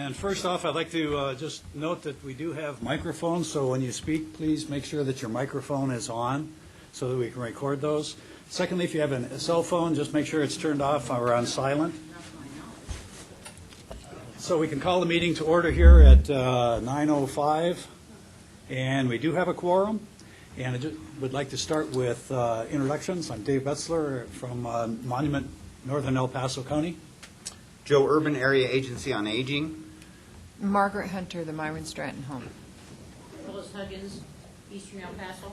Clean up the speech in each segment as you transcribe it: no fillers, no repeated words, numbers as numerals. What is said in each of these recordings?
And first off, I'd like to just note that we do have microphones, so when you speak, please make sure that your microphone is on so that we can record those. Secondly, if you have a cell phone, just make sure it's turned off or on silent. So we can call the meeting to order here at 9:05, and we do have a quorum. And I just would like to start with introductions. I'm Dave Betzler from Monument, Northern El Paso County. Joe Urban, Area Agency on Aging. Margaret Hunter, the Myron Stratton Home. Phyllis Huggins, Eastern El Paso.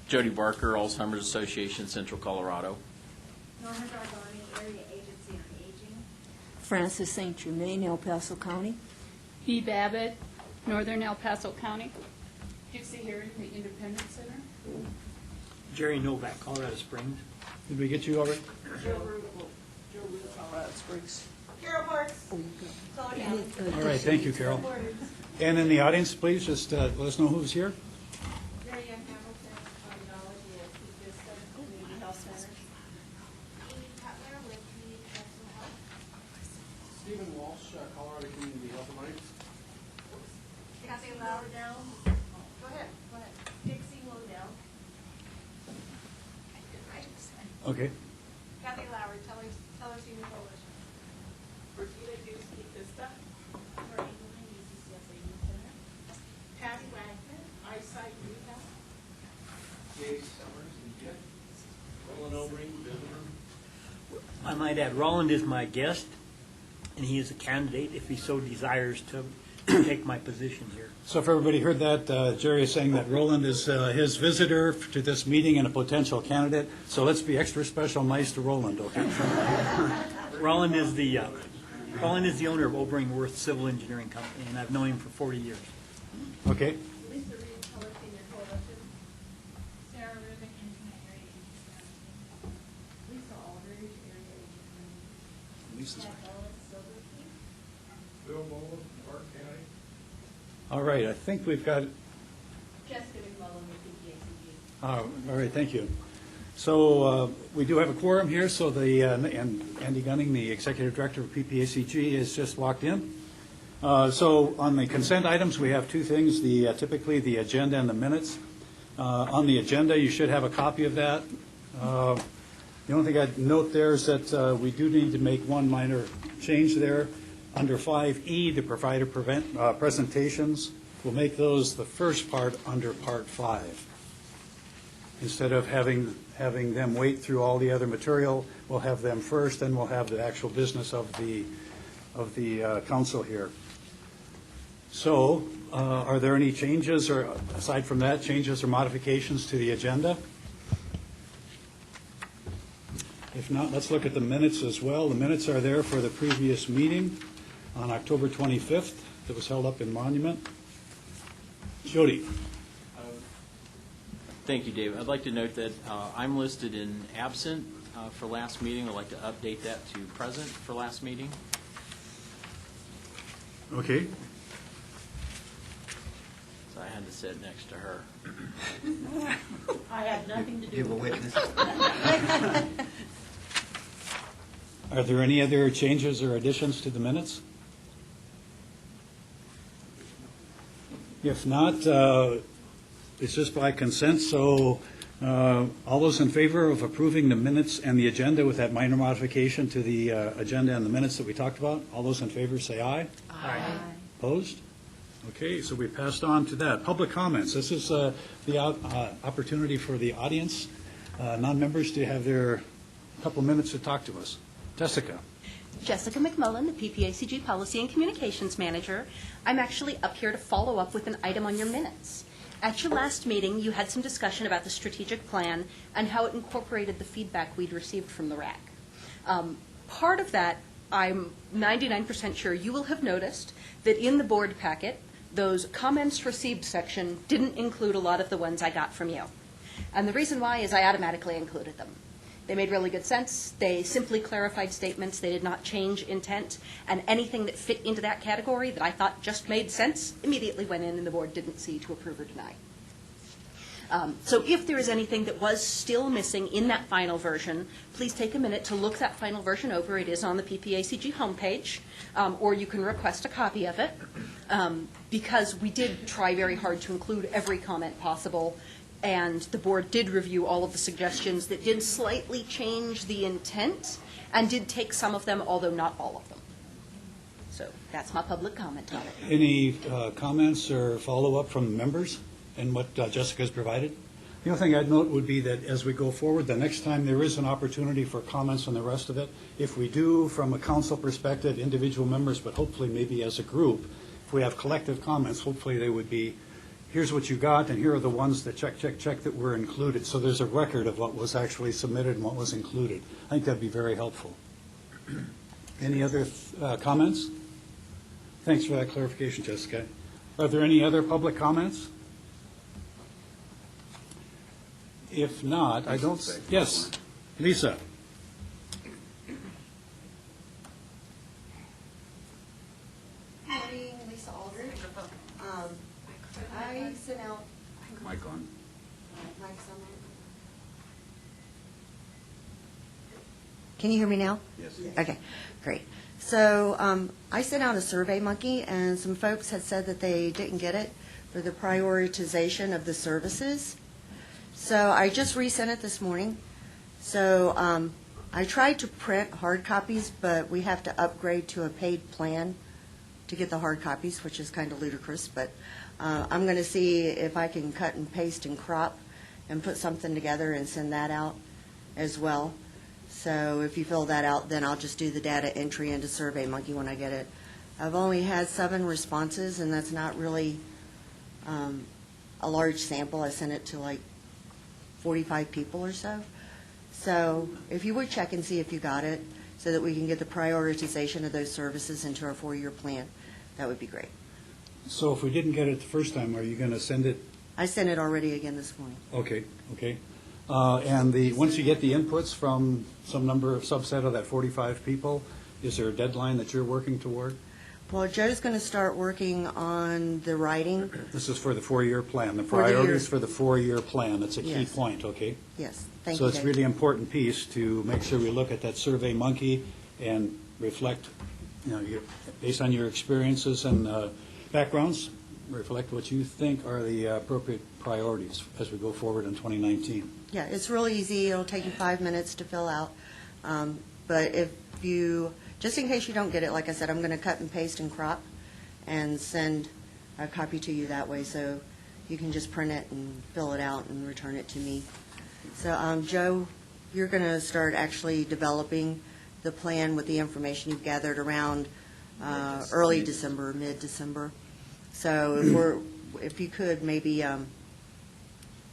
Jody Barker, Alzheimer's Association, Central Colorado. Norma Gargani, Area Agency on Aging. Francis St. Germain, El Paso County. B. Babbitt, Northern El Paso County. Dixie Herring, the Independence Center. Jerry Novak, Colorado Springs. Did we get you already? Joe Root, Colorado Springs. Carol Parks. All right, thank you, Carol. And in the audience, please just let us know who's here. Mary Ann Hamilton, Audiology at Vista Community Health Center. Amy Cutler with Community Mental Health. Stephen Walsh, Colorado Community Health Alliance. Kathy Lauderdale. Go ahead. Dixie Lodell. Okay. Kathy Lowry, Teller Senior Coalition. Regina Dusky Vista. For England, UCCSA Youth Center. Patty Wagner, Eyesight Rehab. Jay Summers and Jet. Roland Obring, visitor. I might add, Roland is my guest, and he is a candidate if he so desires to take my position here. So if everybody heard that, Jerry is saying that Roland is his visitor to this meeting and a potential candidate. So let's be extra special nice to Roland, okay? Roland is the owner of Obring Worth Civil Engineering Company, and I've known him for 40 years. Okay. Lisa Reed, Teller Senior Coalition. Sarah Rubin, Internet Area Agency. Lisa Aldridge, Area Agency. Chad Ellis, Silver Key. Bill Mullen, Park County. All right, I think we've got, Jessica McMullen with PPACG. all right, thank you. So we do have a quorum here, so and Andy Gunning, the Executive Director of PPACG, has just walked in. So on the consent items, we have two things, typically the agenda and the minutes. On the agenda, you should have a copy of that. The only thing I'd note there is that we do need to make one minor change there. Under 5E, the provider presentations, we'll make those the first part under Part 5. Instead of having them wait through all the other material, we'll have them first, then we'll have the actual business of the council here. So, are there any changes, or aside from that, changes or modifications to the agenda? If not, let's look at the minutes as well. The minutes are there for the previous meeting on October 25th that was held up in Monument. Jody. Thank you, Dave. I'd like to note that I'm listed in absent for last meeting. I'd like to update that to present for last meeting. Okay. So I had to sit next to her. I have nothing to do Give a with witness. Are there any other changes or additions to the minutes? If not, it's just by consent, so all those in favor of approving the minutes and the agenda with that minor modification to the agenda and the minutes that we talked about, all those in favor say aye. Aye. Opposed? Okay, so we passed on to that. Public comments. This is the opportunity for the audience, non-members, to have their couple minutes to talk to us. Jessica. Jessica McMullen, the PPACG Policy and Communications Manager. I'm actually up here to follow up with an item on your minutes. At your last meeting, you had some discussion about the strategic plan and how it incorporated the feedback we'd received from the RAC. Part of that, I'm 99% sure you will have noticed that in the board packet, those comments received section didn't include a lot of the ones I got from you. And the reason why is I automatically included them. They made really good sense. They simply clarified statements. They did not change intent. And anything that fit into that category that I thought just made sense immediately went in and the board didn't see to approve or deny. So if there is anything that was still missing in that final version, please take a minute to look that final version over. It is on the PPACG homepage, or you can request a copy of it, because we did try very hard to include every comment possible, and the board did review all of the suggestions that did slightly change the intent and did take some of them, although not all of them. So that's my public comment on it. Any comments or follow-up from members and what Jessica's provided? The only thing I'd note would be that as we go forward, the next time there is an opportunity for comments on the rest of it, if we do, from a council perspective, individual members, but hopefully maybe as a group, if we have collective comments, hopefully they would be, here's what you got, and here are the ones that check that were included. So there's a record of what was actually submitted and what was included. I think that'd be very helpful. Any other comments? Thanks for that clarification, Jessica. Are there any other public comments? If not, I don't. Yes, Lisa. Morning, Lisa Aldridge. I sent out. Mic on. Mic's on there. Can you hear me now? Yes. Okay, great. So I sent out a Survey Monkey, and some folks had said that they didn't get it for the prioritization of the services. So I just resent it this morning. So I tried to print hard copies, but we have to upgrade to a paid plan to get the hard copies, which is kind of ludicrous. But I'm going to see if I can cut and paste and crop and put something together and send that out as well. So if you fill that out, then I'll just do the data entry into Survey Monkey when I get it. I've only had 7 responses, and that's not really a large sample. I sent it to like 45 people or so. So if you would check and see if you got it, so that we can get the prioritization of those services into our 4-year plan, that would be great. So if we didn't get it the first time, are you going to send it? I sent it already again this morning. Okay. And once you get the inputs from some number of subset of that 45 people, is there a deadline that you're working toward? Well, Joe's going to start working on the writing. This is for the 4-year plan. The For the year. priorities for the 4-year plan. That's a key Yes. point, okay? Yes, thank So you, it's Dave. really important piece to make sure we look at that Survey Monkey and reflect, based on your experiences and backgrounds, reflect what you think are the appropriate priorities as we go forward in 2019. Yeah, it's really easy. It'll take you 5 minutes to fill out. But if you, just in case you don't get it, like I said, I'm going to cut and paste and crop and send a copy to you that way, so you can just print it and fill it out and return it to me. So, Joe, you're going to start actually developing the plan with the information you've gathered around early December, mid-December. So if you could maybe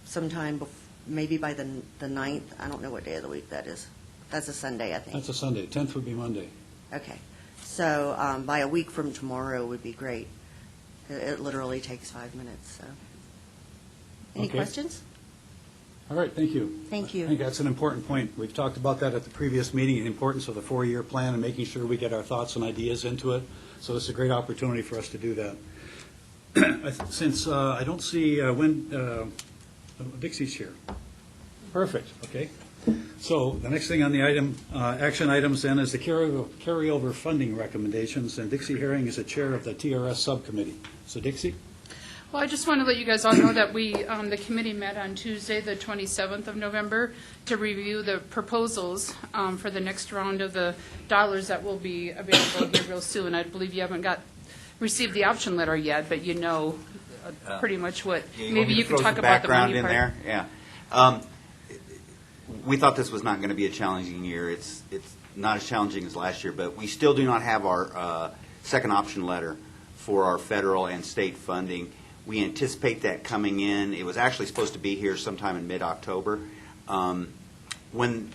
sometime, maybe by the 9th, I don't know what day of the week that is. That's a Sunday, I think. That's a Sunday. 10th would be Monday. Okay. So by a week from tomorrow would be great. It literally takes 5 minutes, so. Any Okay. questions? All right, thank you. Thank you. I think that's an important point. We've talked about that at the previous meeting, the importance of the 4-year plan and making sure we get our thoughts and ideas into it. So it's a great opportunity for us to do that. Since I don't see Dixie's here. Perfect, okay. So the next thing on the action items then is the carryover funding recommendations, and Dixie Herring is the chair of the TRS subcommittee. So Dixie? Well, I just want to let you guys all know that the committee met on Tuesday, the 27th of November, to review the proposals for the next round of the dollars that will be available here real soon. I believe you haven't received the option letter yet, but you know pretty much what, maybe you can talk about the money part. Background in there, yeah. We thought this was not going to be a challenging year. It's not as challenging as last year, but we still do not have our second option letter for our federal and state funding. We anticipate that coming in. It was actually supposed to be here sometime in mid-October. When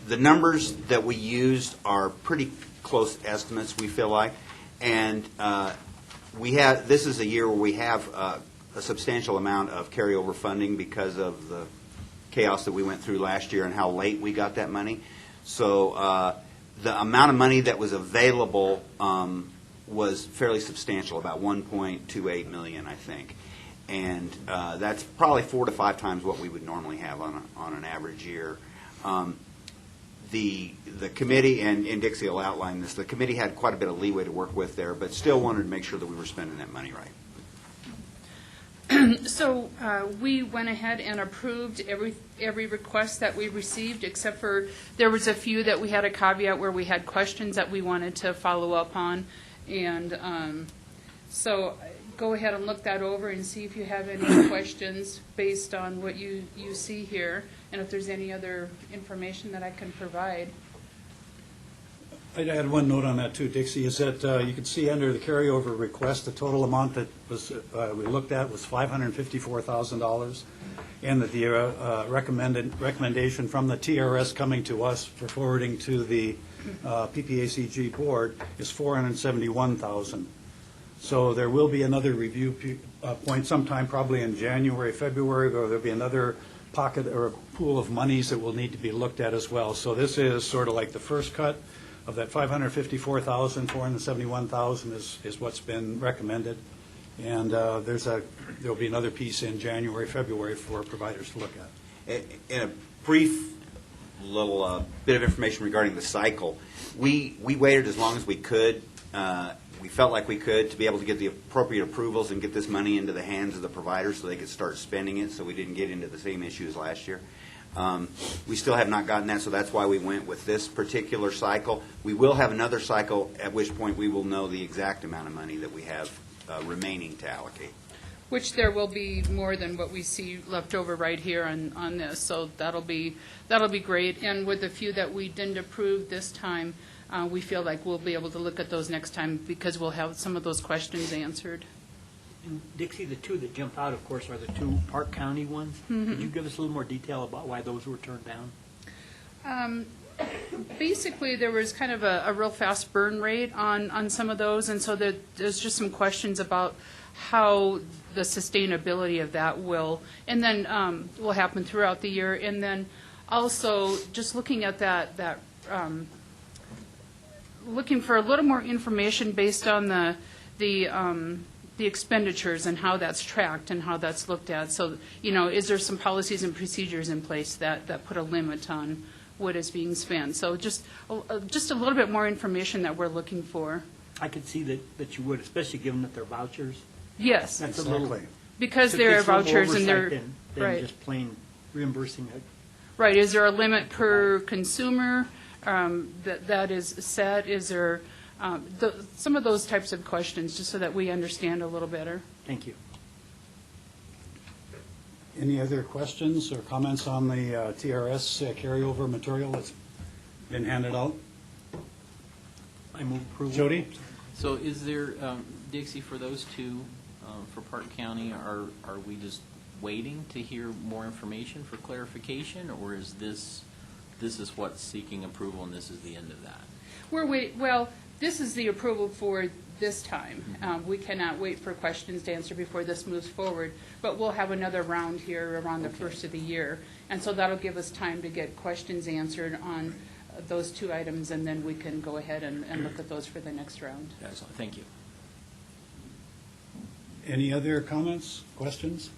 the numbers that we used are pretty close estimates, we feel like, and this is a year where we have a substantial amount of carryover funding because of the chaos that we went through last year and how late we got that money. So the amount of money that was available was fairly substantial, about $1.28 million, I think. and that's probably 4 to 5 times what we would normally have on an average year. The committee, and Dixie will outline this, the committee had quite a bit of leeway to work with there, but still wanted to make sure that we were spending that money right. So we went ahead and approved every request that we received, except for there was a few that we had a caveat where we had questions that we wanted to follow up on. And so go ahead and look that over and see if you have any questions based on what you see here, and if there's any other information that I can provide. I'd add one note on that too, Dixie, is that you can see under the carryover request, the total amount that was we looked at was $554,000, and that the recommendation from the TRS coming to us for forwarding to the PPACG board is $471,000. So there will be another review point sometime probably in January, February, where there'll be another pocket or a pool of monies that will need to be looked at as well. So this is sort of like the first cut of that $554,000, $471,000 is what's been recommended. And there'll be another piece in January, February for providers to look at. In a brief little bit of information regarding the cycle, we waited as long as we could. We felt like we could to be able to get the appropriate approvals and get this money into the hands of the providers so they could start spending it, so we didn't get into the same issues last year. We still have not gotten that, so that's why we went with this particular cycle. We will have another cycle, at which point we will know the exact amount of money that we have remaining to allocate. Which there will be more than what we see left over right here on this, so that'll be great. And with the few that we didn't approve this time, we feel like we'll be able to look at those next time because we'll have some of those questions answered. And Dixie, the two that jump out, of course, are the two Park County ones. Could you give us a little more detail about why those were turned down? Basically, there was kind of a real fast burn rate on some of those, and so there's just some questions about how the sustainability of that will happen throughout the year. And then also just looking at that looking for a little more information based on the expenditures and how that's tracked and how that's looked at. So, is there some policies and procedures in place that put a limit on what is being spent? So just a little bit more information that we're looking for. I could see that you would, especially given that they're vouchers. Yes. That's a little, because so they're it's a little vouchers and they're, oversight than right. just plain reimbursing it. Right. Is there a limit per consumer that is set? Is there some of those types of questions, just so that we understand a little better? Thank you. Any other questions or comments on the TRS carryover material that's been handed out? I move approval. Jody? So is there, Dixie, for those two, for Park County, are we just waiting to hear more information for clarification, or is this is what's seeking approval and this is the end of that? Well, this is the approval for this time. We cannot wait for questions to answer before this moves forward, but we'll have another round here around the first of the year, and so that'll give us time to get questions answered on those two items, and then we can go ahead and look at those for the next round. Excellent. Thank you. Any other comments, questions?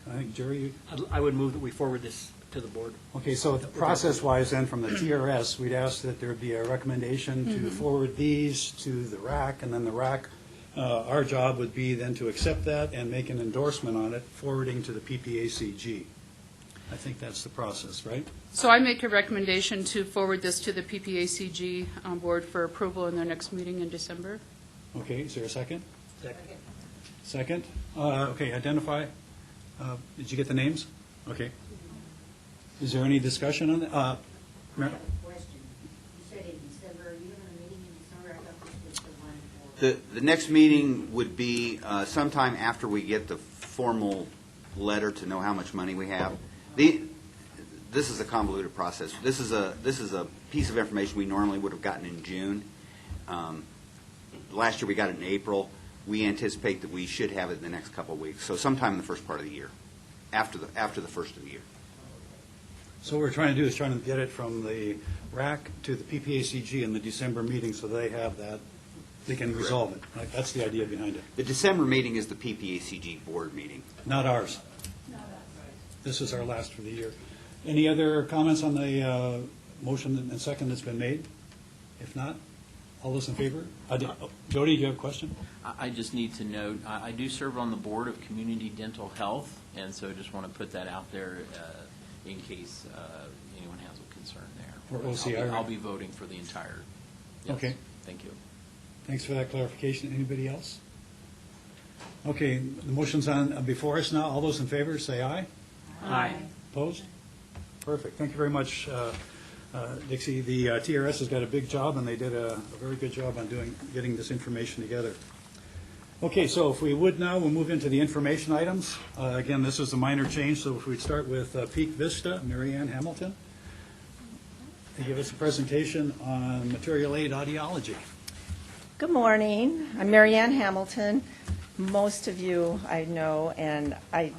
I think, Jerry, I would move that we forward this to the board. okay, so process-wise then, from the TRS, we'd ask that there be a recommendation to forward these to the RAC, and then the RAC, our job would be then to accept that and make an endorsement on it, forwarding to the PPACG. I think that's the process, right? So I make a recommendation to forward this to the PPACG board for approval in their next meeting in December. Okay, is there a second? Second. Second? Okay, identify. Did you get the names? Okay. Is there any discussion on that? Mar- Question. You said in December, are you having a meeting in December? I thought this was the one for. The next meeting would be sometime after we get the formal letter to know how much money we have. This is a convoluted process. This is a piece of information we normally would have gotten in June. Last year we got it in April. We anticipate that we should have it in the next couple of weeks. So sometime in the first part of the year, after the first of the year. So what we're trying to do is trying to get it from the RAC to the PPACG in the December meeting, so they have that they can resolve it. Right? That's the idea behind it. The December meeting is the PPACG board meeting. Not ours. This is our last for the year. Any other comments on the motion and second that's been made? If not, all those in favor? Jody, do you have a question? I just need to note, I do serve on the board of Community Dental Health, and so just want to put that out there in case anyone has a concern there. Or OCI, I'll right? be voting for the entire. Yes. Okay. Thank you. Thanks for that clarification. Anybody else? Okay, the motion's on before us now. All those in favor, say aye. Aye. Opposed? Perfect. Thank you very much, Dixie. The TRS has got a big job, and they did a very good job on getting this information together. Okay, so if we would now, we'll move into the information items. Again, this is a minor change, so if we'd start with Peak Vista, Mary Ann Hamilton, to give us a presentation on material aid audiology. Good morning. I'm Mary Ann Hamilton. Most of you I know, and I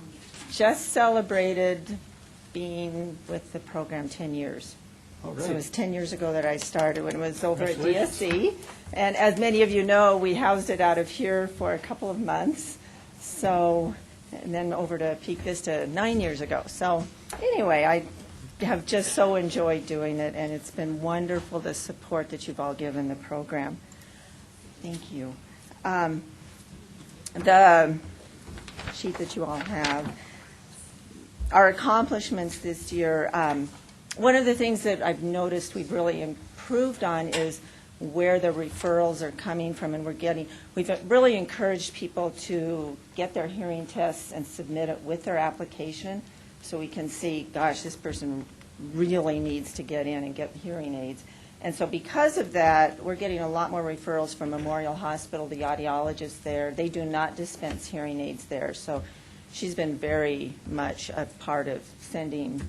just celebrated being with the program 10 years. All So it right. was 10 years ago that I started when it was over at Congratulations. DSC. And as many of you know, we housed it out of here for a couple of months. So, and then over to Peak Vista 9 years ago. So anyway, I have just so enjoyed doing it, and it's been wonderful, the support that you've all given the program. Thank you. The sheet that you all have, our accomplishments this year, one of the things that I've noticed we've really improved on is where the referrals are coming from, and we've really encouraged people to get their hearing tests and submit it with their application, so we can see, gosh, this person really needs to get in and get hearing aids. And so because of that, we're getting a lot more referrals from Memorial Hospital, the audiologist there. They do not dispense hearing aids there. So she's been very much a part of sending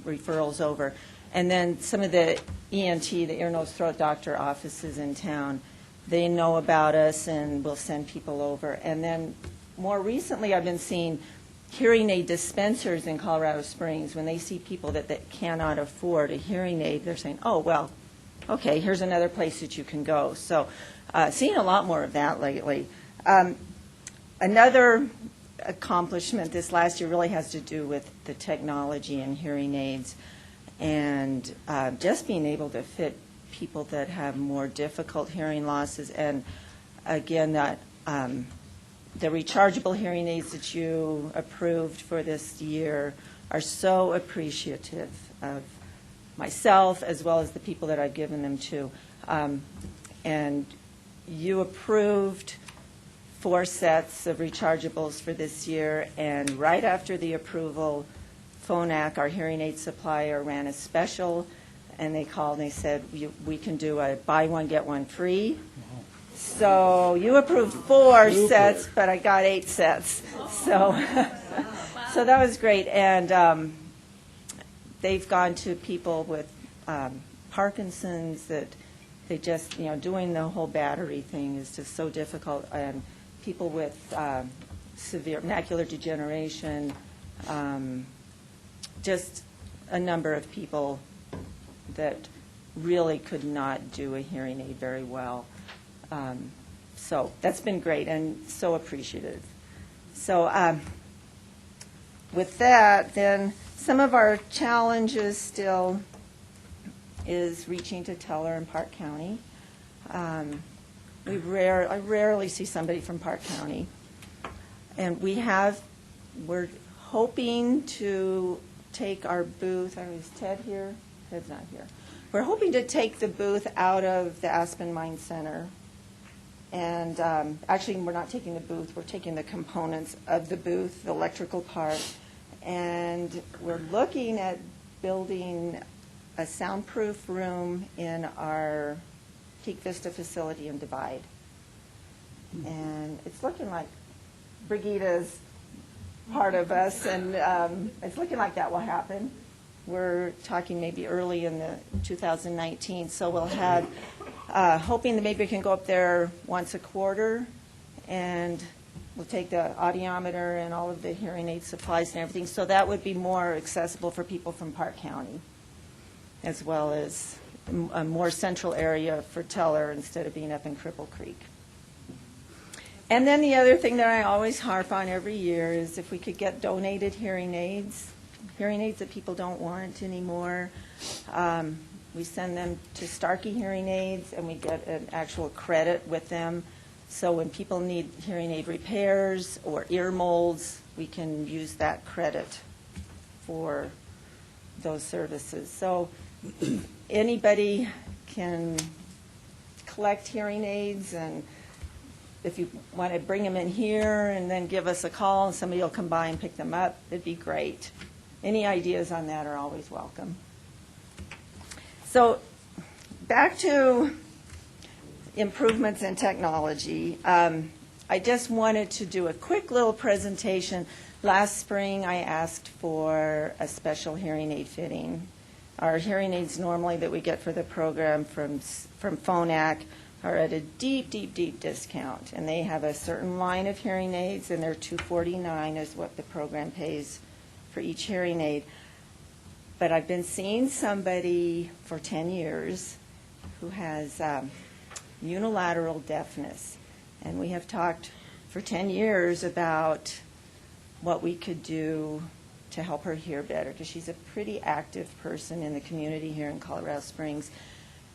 referrals over. And then some of the ENT, the ear, nose, throat doctor offices in town, they know about us and will send people over. And then more recently, I've been seeing hearing aid dispensers in Colorado Springs. When they see people that cannot afford a hearing aid, they're saying, oh, well, okay, here's another place that you can go. So seeing a lot more of that lately. Another accomplishment this last year really has to do with the technology and hearing aids, and just being able to fit people that have more difficult hearing losses. And again, that the rechargeable hearing aids that you approved for this year are so appreciative of myself as well as the people that I've given them to. And you approved 4 sets of rechargeables for this year, and right after the approval, Phonak, our hearing aid supplier, ran a special, and they called and they said, we can do a buy one, get one free. So you approved 4 sets, but I got 8 sets. So, so that was great. And they've gone to people with Parkinson's that they just, doing the whole battery thing is just so difficult. And people with severe macular degeneration, just a number of people that really could not do a hearing aid very well. So that's been great and so appreciative. So with that, then some of our challenges still is reaching to Teller and Park County. I rarely see somebody from Park County. And we're hoping to take our booth, is Ted here? Ted's not here. We're hoping to take the booth out of the Aspen Mine Center. And actually, we're not taking the booth, we're taking the components of the booth, the electrical part. And we're looking at building a soundproof room in our Peak Vista facility in Divide. And it's looking like Brigida's part of us, and it's looking like that will happen. We're talking maybe early in the 2019, so we'll have, hoping that maybe we can go up there once a quarter, and we'll take the audiometer and all of the hearing aid supplies and everything, so that would be more accessible for people from Park County, as well as a more central area for Teller instead of being up in Cripple Creek. And then the other thing that I always harp on every year is if we could get donated hearing aids that people don't want anymore. We send them to Starkey Hearing Aids, and we get an actual credit with them. So when people need hearing aid repairs or ear molds, we can use that credit for those services. So anybody can collect hearing aids, and if you want to bring them in here and then give us a call and somebody will come by and pick them up, it'd be great. Any ideas on that are always welcome. So back to improvements in technology. I just wanted to do a quick little presentation. Last spring, I asked for a special hearing aid fitting. Our hearing aids normally that we get for the program from PHONAC are at a deep, deep, deep discount. And they have a certain line of hearing aids, and they're $249 is what the program pays for each hearing aid. But I've been seeing somebody for 10 years who has unilateral deafness. And we have talked for 10 years about what we could do to help her hear better, because she's a pretty active person in the community here in Colorado Springs.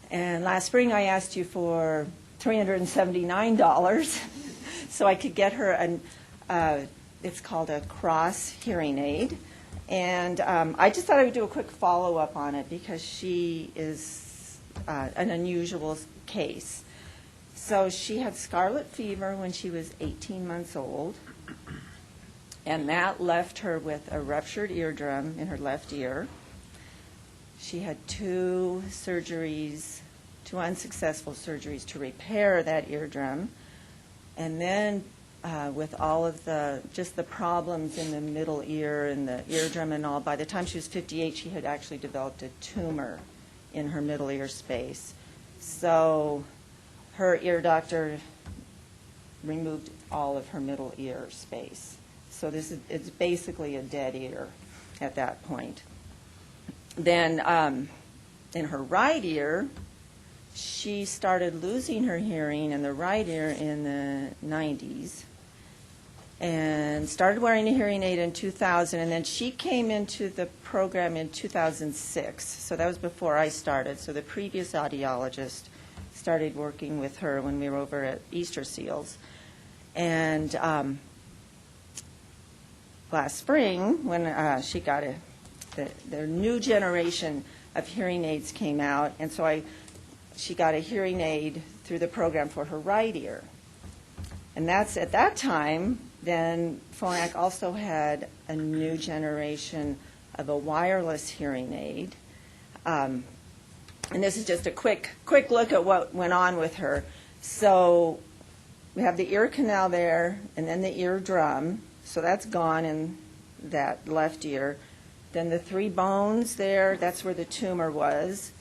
And last spring I asked you for $379 so I could get her it's called a cross hearing aid. And I just thought I would do a quick follow-up on it because she is an unusual case. So she had scarlet fever when she was 18 months old, and that left her with a ruptured eardrum in her left ear. She had two unsuccessful surgeries to repair that eardrum, and then with all of the problems in the middle ear and the eardrum and all, by the time she was 58, she had actually developed a tumor in her middle ear space. So her ear doctor removed all of her middle ear space. So it's basically a dead ear at that point. Then in her right ear, she started losing her hearing in the right ear in the 90s and started wearing a hearing aid in 2000. And then she came into the program in 2006. So that was before I started. So the previous audiologist started working with her when we were over at Easter Seals. And last spring, when she got their new generation of hearing aids came out, and so she got a hearing aid through the program for her right ear. And that's at that time, then PHONAC also had a new generation of a wireless hearing aid. And this is just a quick look at what went on with her. So we have the ear canal there, and then the eardrum. So that's gone in that left ear. Then the three bones there, that's where the tumor was.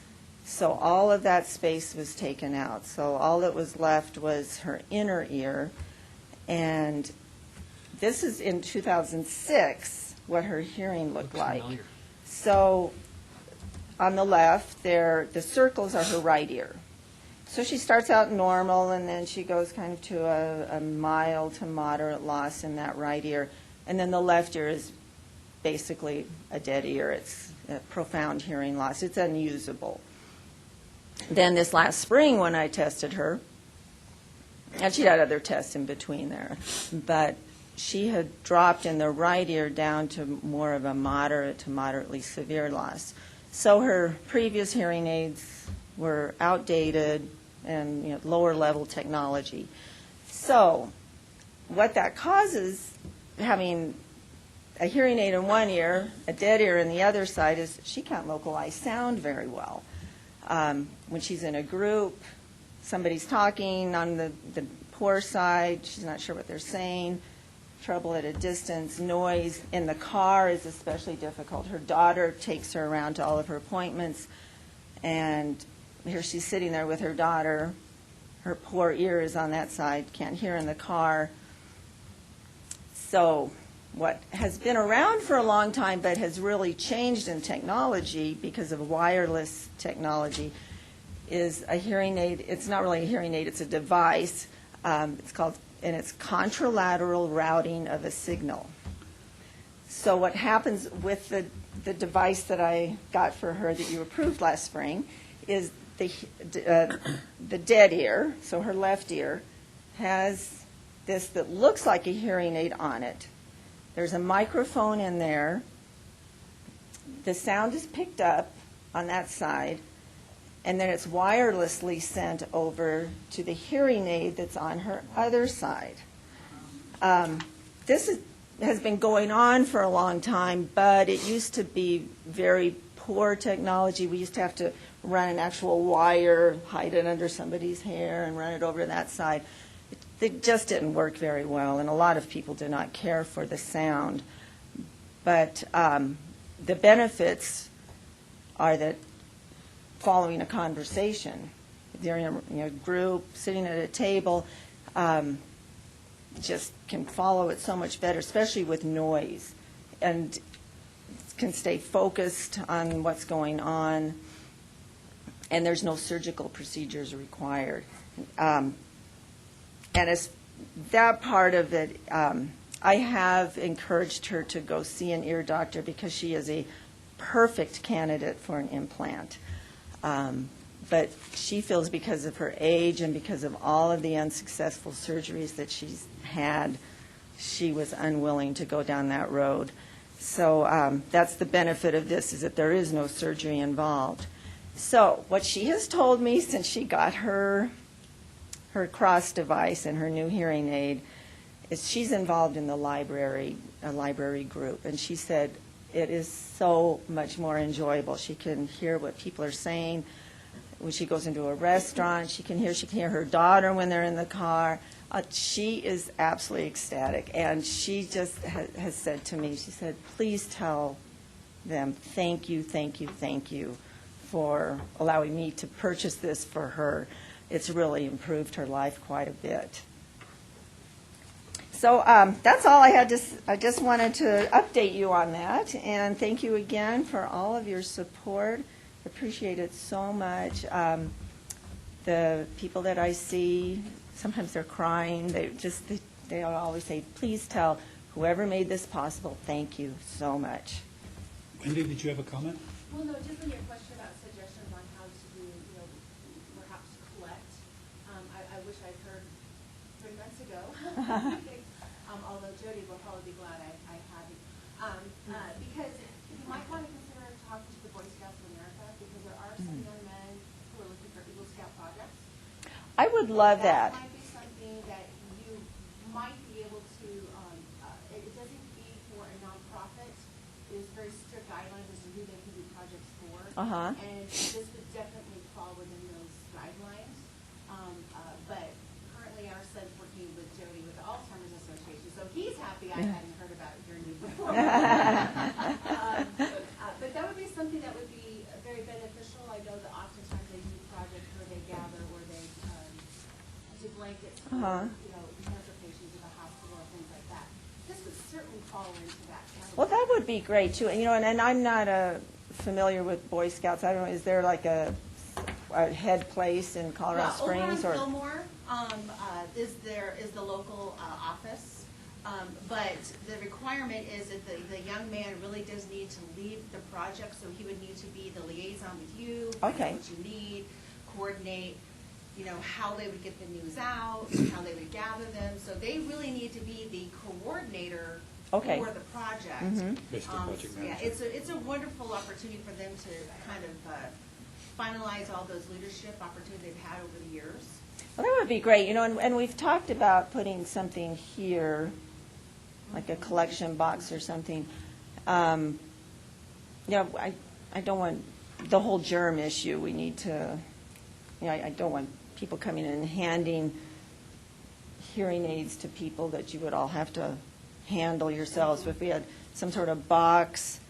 So all of that space was taken out. So all that was left was her inner ear. And this is in 2006, what her hearing looked like. So on the left there, the circles are her right ear. So she starts out normal, and then she goes kind of to a mild to moderate loss in that right ear. And then the left ear is basically a dead ear. It's a profound hearing loss. It's unusable. Then this last spring when I tested her, and she had other tests in between there, but she had dropped in the right ear down to more of a moderate to moderately severe loss. So her previous hearing aids were outdated and lower level technology. So what that causes, having a hearing aid in one ear, a dead ear in the other side, is she can't localize sound very well. When she's in a group, somebody's talking on the poor side, she's not sure what they're saying, trouble at a distance, noise in the car is especially difficult. Her daughter takes her around to all of her appointments, and here she's sitting there with her daughter. Her poor ear is on that side, can't hear in the car. So what has been around for a long time but has really changed in technology because of wireless technology is a hearing aid. It's not really a hearing aid, it's a device. It's called and it's contralateral routing of a signal. So what happens with the device that I got for her that you approved last spring is the dead ear, so her left ear, has this that looks like a hearing aid on it. There's a microphone in there. The sound is picked up on that side, and then it's wirelessly sent over to the hearing aid that's on her other side. Has been going on for a long time, but it used to be very poor technology. We used to have to run an actual wire, hide it under somebody's hair, and run it over to that side. It just didn't work very well, and a lot of people did not care for the sound. But the benefits are that following a conversation, during a group, sitting at a table, just can follow it so much better, especially with noise, and can stay focused on what's going on, and there's no surgical procedures required. And as that part of it, I have encouraged her to go see an ear doctor because she is a perfect candidate for an implant. But she feels because of her age and because of all of the unsuccessful surgeries that she's had, she was unwilling to go down that road. So that's the benefit of this, is that there is no surgery involved. So what she has told me since she got her cross device and her new hearing aid is she's involved in the library, a library group, and she said it is so much more enjoyable. She can hear what people are saying. When she goes into a restaurant, she can hear her daughter when they're in the car. She is absolutely ecstatic, and she just has said to me, she said, please tell them thank you for allowing me to purchase this for her. It's really improved her life quite a bit. So that's all I had. I just wanted to update you on that, and thank you again for all of your support. Appreciate it so much. The people that I see, sometimes they're crying. They always say, please tell whoever made this possible, thank you so much. Wendy, did you have a comment? Well, no, just on your question about suggestions on how to do, perhaps collect. I wish I'd heard 3 months ago. Although Jody will probably be glad I hadn't. Because you might want to consider talking to the Boy Scouts of America, because there are some young men who are looking for Eagle Scout projects. I would love that. That might be something that you might be able to, it doesn't be for a nonprofit. There's very strict guidelines as to who they can do projects for. Uh-huh. And this would definitely fall within those guidelines. But currently our son's working with Jody with the Alzheimer's Association, so he's happy I hadn't heard about your new before. But that would be something that would be very beneficial. I know that oftentimes they do projects where they gather, or they do blankets for, cancer patients in the hospital or things like that. This would certainly fall into that category. Well, that would be great too. And I'm not familiar with Boy Scouts. I don't know. Is there like a head place in Colorado Springs, over or? on Fillmore is the local office, but the requirement is that the young man really does need to lead the project, so he would need to be the liaison with you. Okay. What you need, coordinate, how they would get the news out, how they would gather them. So they really need to be the coordinator Okay. for the project. Mhm. Basically, project Yeah, manager. it's a wonderful opportunity for them to kind of finalize all those leadership opportunities they've had over the years. Well, that would be great, and we've talked about putting something here, like a collection box or something. I don't want the whole germ issue. We need to, I don't want people coming in and handing hearing aids to people that you would all have to handle yourselves. If we had some sort of box,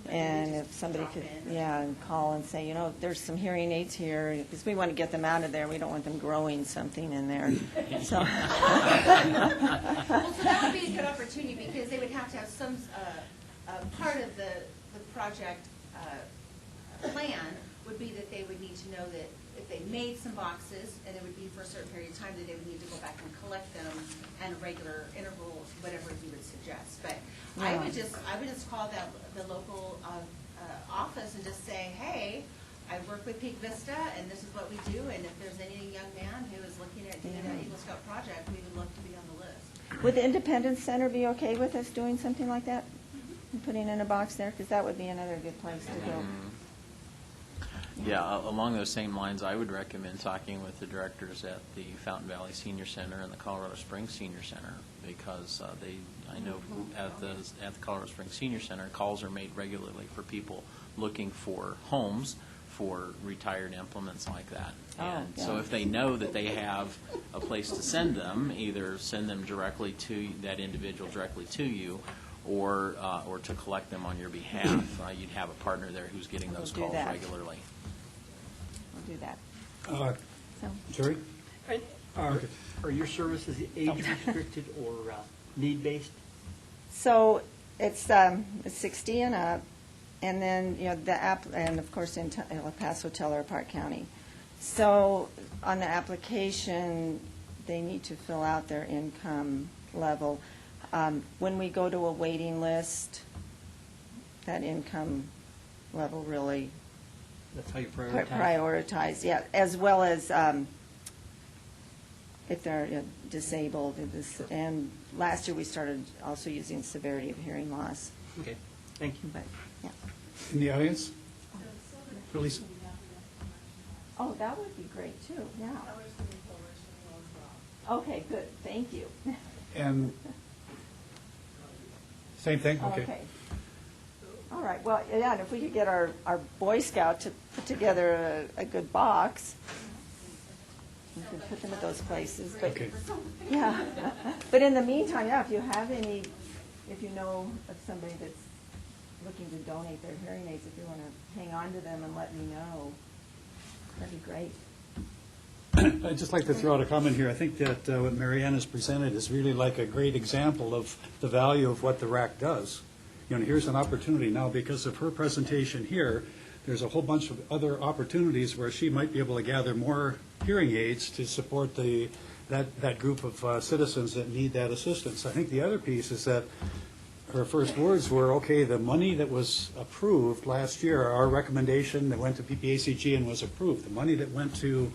and if somebody could, and call and say, there's some hearing aids here, because we want to get them out of there. We don't want them growing something in there. So. Well, so that would be a good opportunity, because they would have to have some part of the project plan would be that they would need to know that if if they made some boxes, and it would be for a certain period of time, that they would need to go back and collect them at a regular interval, whatever you would suggest. But I would just call the local office and just say, hey, I work with Peak Vista, and this is what we do, and if there's any young man who is looking at doing that Eagle Scout project, we would love to be on the list. Would the Independence Center be okay with us doing something like that? And putting in a box there? Because that would be another good place to go. Yeah, along those same lines, I would recommend talking with the directors at the Fountain Valley Senior Center and the Colorado Springs Senior Center, because I know at the Colorado Springs Senior Center, calls are made regularly for people looking for homes for retired implements like that. And so if they know that they have a place to send them, either send them directly to that individual directly to you, or to collect them on your behalf, you'd have a partner there who's getting those calls regularly. We'll do that. Jerry? Are your services age restricted or need-based? So it's 60 and up, and then, and of course in El Paso, Teller, Park County. So on the application, they need to fill out their income level. When we go to a waiting list, that income level really That's how you prioritize? prioritize, yeah, as well as if they're disabled. And last year, we started also using severity of hearing loss. Okay, thank you. But, yeah. In the audience? Release. Oh, that would be great, too, yeah. Okay, good, thank you. And same thing? Okay. All right, well, yeah, and if we could get our Boy Scout to put together a good box, we could put them at those places. But, Okay. yeah, but in the meantime, yeah, if you have any, if you know of somebody that's looking to donate their hearing aids, if you want to hang on to them and let me know, that'd be great. I'd just like to throw out a comment here. I think that what Marianne has presented is really like a great example of the value of what the RAC does. Here's an opportunity now because of her presentation here. There's a whole bunch of other opportunities where she might be able to gather more hearing aids to support that group of citizens that need that assistance. I think the other piece is that her first words were, okay, the money that was approved last year, our recommendation that went to PPACG and was approved, the money that went to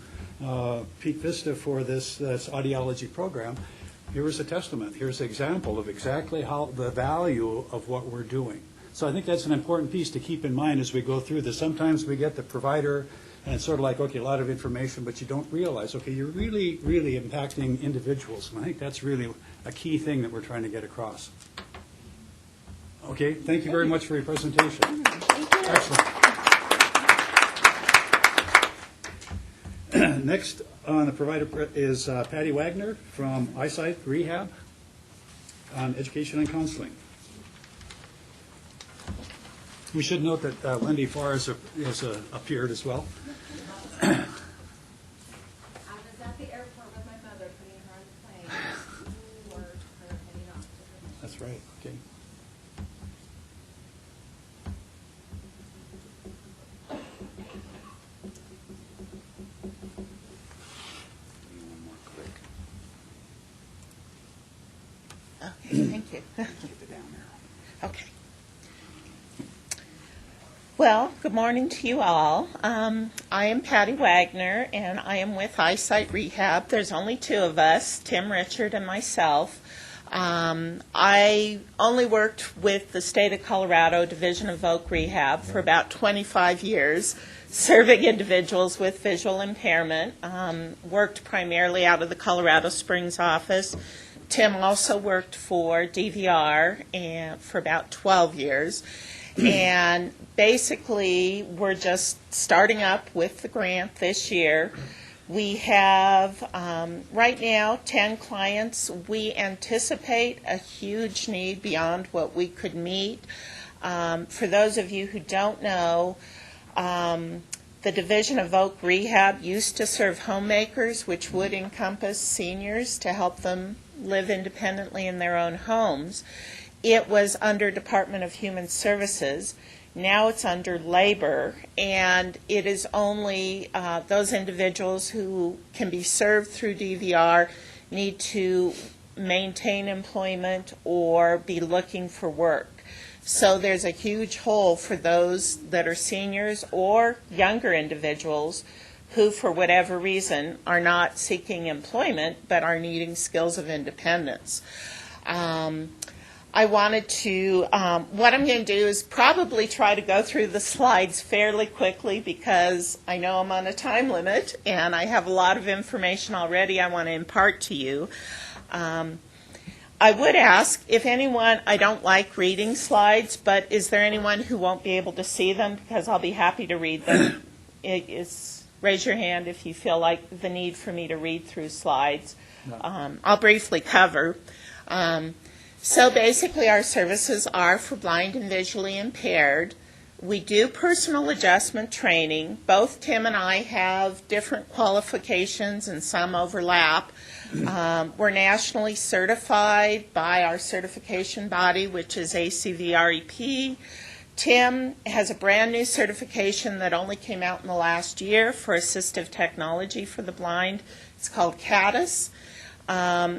Peak Vista for this audiology program, here's a testament. Here's an example of exactly how the value of what we're doing. So I think that's an important piece to keep in mind as we go through this. Sometimes we get the provider, and it's sort of like, okay, a lot of information, but you don't realize, okay, you're really, really impacting individuals. And I think that's really a key thing that we're trying to get across. Okay, thank you very much for your presentation. Excellent. Next on the provider is Patty Wagner from Eyesight Rehab on education and counseling. We should note that Wendy Farr has appeared as well. I was at the airport with my mother, putting her on the plane, for her heading off to her. That's right, okay. Thank you. Okay. Well, good morning to you all. I am Patty Wagner, and I am with Eyesight Rehab. There's only two of us, Tim Richard and myself. I only worked with the State of Colorado Division of Voc Rehab for about 25 years, serving individuals with visual impairment. Worked primarily out of the Colorado Springs office. Tim also worked for DVR for about 12 years. And basically, we're just starting up with the grant this year. We have, right now, 10 clients. We anticipate a huge need beyond what we could meet. For those of you who don't know, the Division of Voc Rehab used to serve homemakers, which would encompass seniors to help them live independently in their own homes. It was under Department of Human Services, Now it's under labor, and it is only those individuals who can be served through DVR need to maintain employment or be looking for work. So there's a huge hole for those that are seniors or younger individuals who, for whatever reason, are not seeking employment but are needing skills of independence. I wanted to, what I'm going to do is probably try to go through the slides fairly quickly because I know I'm on a time limit and I have a lot of information already I want to impart to you. I would ask if anyone, I don't like reading slides, but is there anyone who won't be able to see them? Because I'll be happy to read them. Raise your hand if you feel like the need for me to read through slides. No. I'll briefly cover. So basically our services are for blind and visually impaired. We do personal adjustment training. Both Tim and I have different qualifications and some overlap. We're nationally certified by our certification body, which is ACVREP. Tim has a brand new certification that only came out in the last year for assistive technology for the blind. It's called CADIS.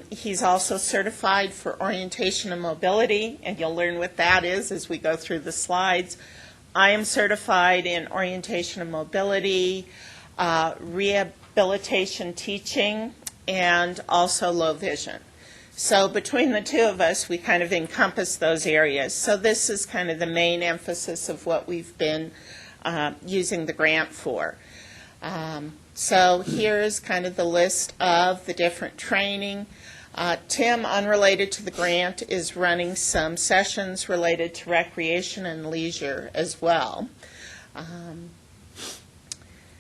He's also certified for orientation and mobility, and you'll learn what that is as we go through the slides. I am certified in orientation and mobility, rehabilitation teaching, and also low vision. So between the two of us, we kind of encompass those areas. So this is kind of the main emphasis of what we've been using the grant for. So here's kind of the list of the different training. Tim, unrelated to the grant, is running some sessions related to recreation and leisure as well.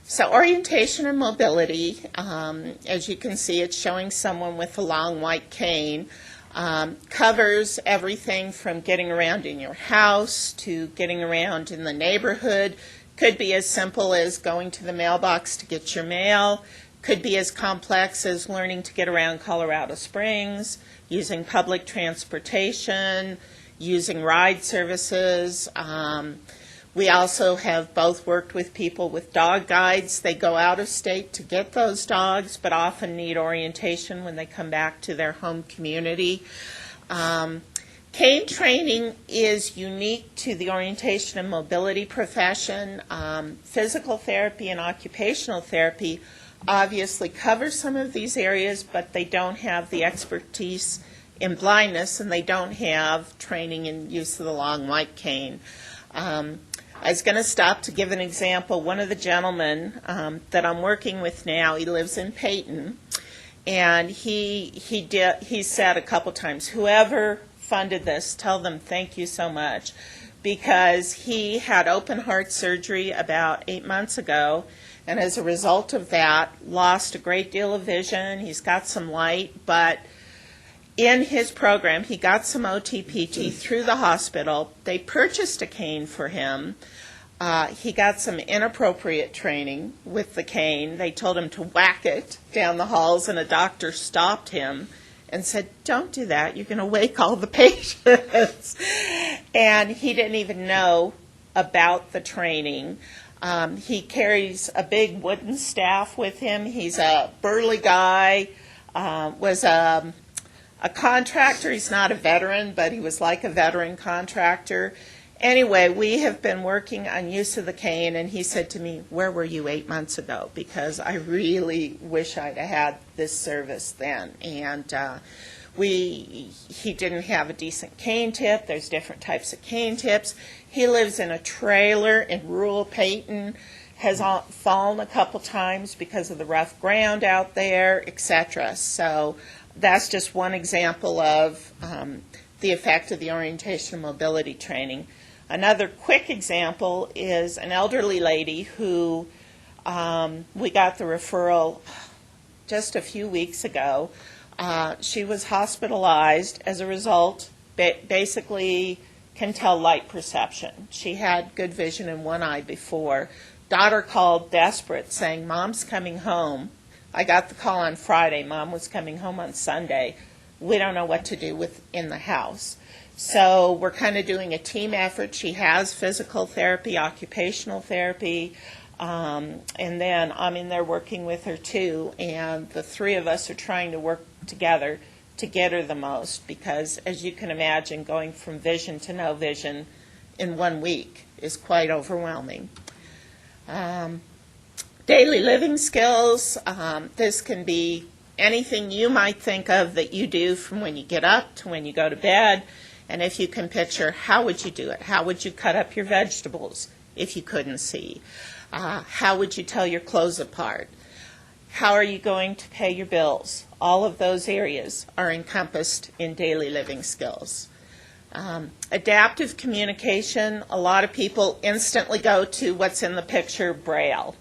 So orientation and mobility, as you can see, it's showing someone with a long white cane, covers everything from getting around in your house to getting around in the neighborhood. Could be as simple as going to the mailbox to get your mail. Could be as complex as learning to get around Colorado Springs, using public transportation, using ride services. We also have both worked with people with dog guides. They go out of state to get those dogs, but often need orientation when they come back to their home community. Cane training is unique to the orientation and mobility profession. Physical therapy and occupational therapy obviously cover some of these areas, but they don't have the expertise in blindness, and they don't have training in use of the long white cane. I was going to stop to give an example. One of the gentlemen that I'm working with now, he lives in Peyton, and he said a couple times, whoever funded this, tell them thank you so much, because he had open heart surgery about 8 months ago, and as a result of that, lost a great deal of vision. He's got some light, but in his program, he got some OTPT through the hospital. They purchased a cane for him. He got some inappropriate training with the cane. They told him to whack it down the halls, and a doctor stopped him and said, don't do that. You're going to wake all the patients. And he didn't even know about the training. He carries a big wooden staff with him. He's a burly guy, was a contractor. He's not a veteran, but he was like a veteran contractor. Anyway, we have been working on use of the cane, and he said to me, where were you 8 months ago? Because I really wish I'd had this service then. And he didn't have a decent cane tip. There's different types of cane tips. He lives in a trailer in rural Peyton, has fallen a couple times because of the rough ground out there, etc. So that's just one example of the effect of the orientation and mobility training. Another quick example is an elderly lady who we got the referral just a few weeks ago. She was hospitalized as a result, basically can tell light perception. She had good vision in one eye before. Daughter called desperate saying, Mom's coming home. I got the call on Friday. Mom was coming home on Sunday. We don't know what to do in the house. So we're kind of doing a team effort. She has physical therapy, occupational therapy, and then I'm in there working with her too, and the three of us are trying to work together to get her the most, because as you can imagine, going from vision to no vision in 1 week is quite overwhelming. Daily living skills, this can be anything you might think of that you do from when you get up to when you go to bed. And if you can picture, how would you do it? How would you cut up your vegetables if you couldn't see? How would you tell your clothes apart? How are you going to pay your bills? All of those areas are encompassed in daily living skills. Adaptive communication, a lot of people instantly go to what's in the picture, Braille.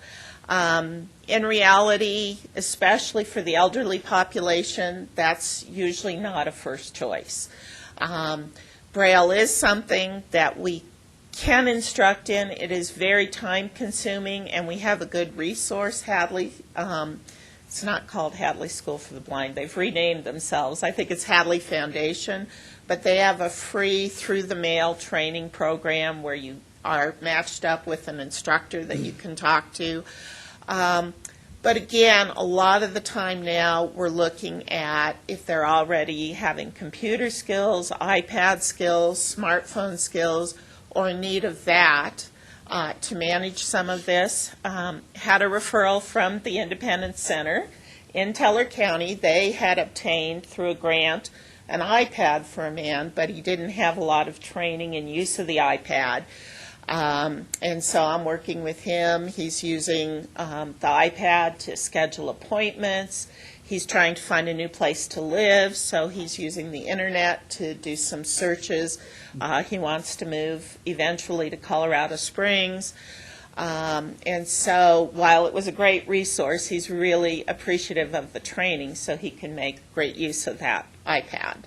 In reality, especially for the elderly population, that's usually not a first choice. Braille is something that we can instruct in. It is very time-consuming, and we have a good resource, Hadley. It's not called Hadley School for the Blind. They've renamed themselves. I think it's Hadley Foundation, but they have a free through-the-mail training program where you are matched up with an instructor that you can talk to. But again, a lot of the time now we're looking at if they're already having computer skills, iPad skills, smartphone skills, or in need of that to manage some of this. Had a referral from the Independence Center in Teller County. They had obtained through a grant an iPad for a man, but he didn't have a lot of training and use of the iPad. And so I'm working with him. He's using the iPad to schedule appointments. He's trying to find a new place to live, so he's using the internet to do some searches. He wants to move eventually to Colorado Springs. And so while it was a great resource, he's really appreciative of the training so he can make great use of that iPad.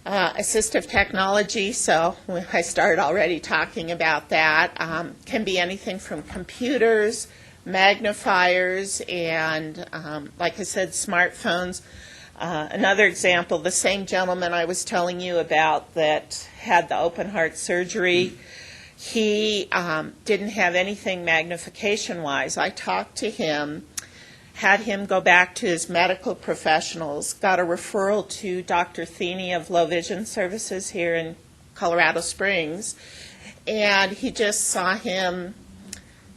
Assistive technology, so I started already talking about that, can be anything from computers, magnifiers, and like I said, smartphones. Another example, the same gentleman I was telling you about that had the open heart surgery, he didn't have anything magnification-wise. I talked to him, had him go back to his medical professionals, got a referral to Dr. Theeney of Low Vision Services here in Colorado Springs, and he just saw him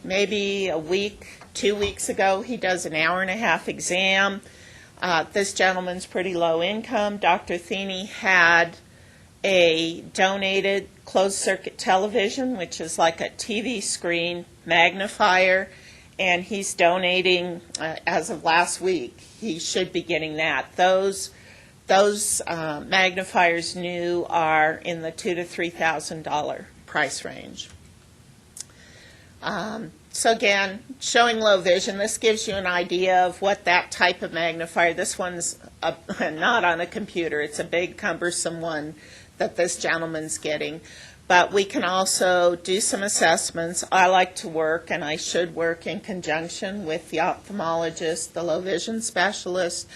maybe a week, 2 weeks ago. He does an hour-and-a-half exam. This gentleman's pretty low income. Dr. Theeney had a donated closed-circuit television, which is like a TV screen magnifier, and he's donating, as of last week, he should be getting that. Those magnifiers new are in the $2,000 to $3,000 price range. So again, showing low vision, this gives you an idea of what that type of magnifier, this one's not on a computer, it's a big cumbersome one that this gentleman's getting. But we can also do some assessments. I like to work, and I should work in conjunction with the ophthalmologist, the low vision specialist,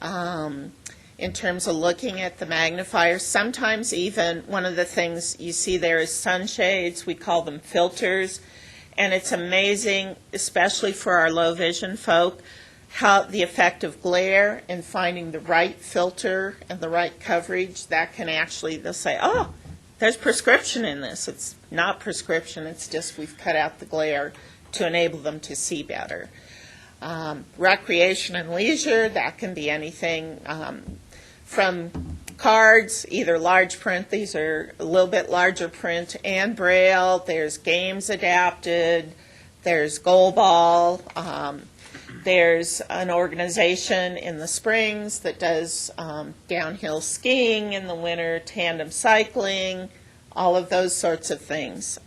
in terms of looking at the magnifiers. Sometimes even one of the things you see there is sunshades. We call them filters. And it's amazing, especially for our low vision folk, how the effect of glare and finding the right filter and the right coverage, that can actually, they'll say, oh, there's prescription in this. It's not prescription, it's just we've cut out the glare to enable them to see better. Recreation and leisure, that can be anything from cards, either large print, these are a little bit larger print, and Braille. There's games adapted, there's goalball, there's an organization in the Springs that does downhill skiing in the winter, tandem cycling, all of those sorts of things.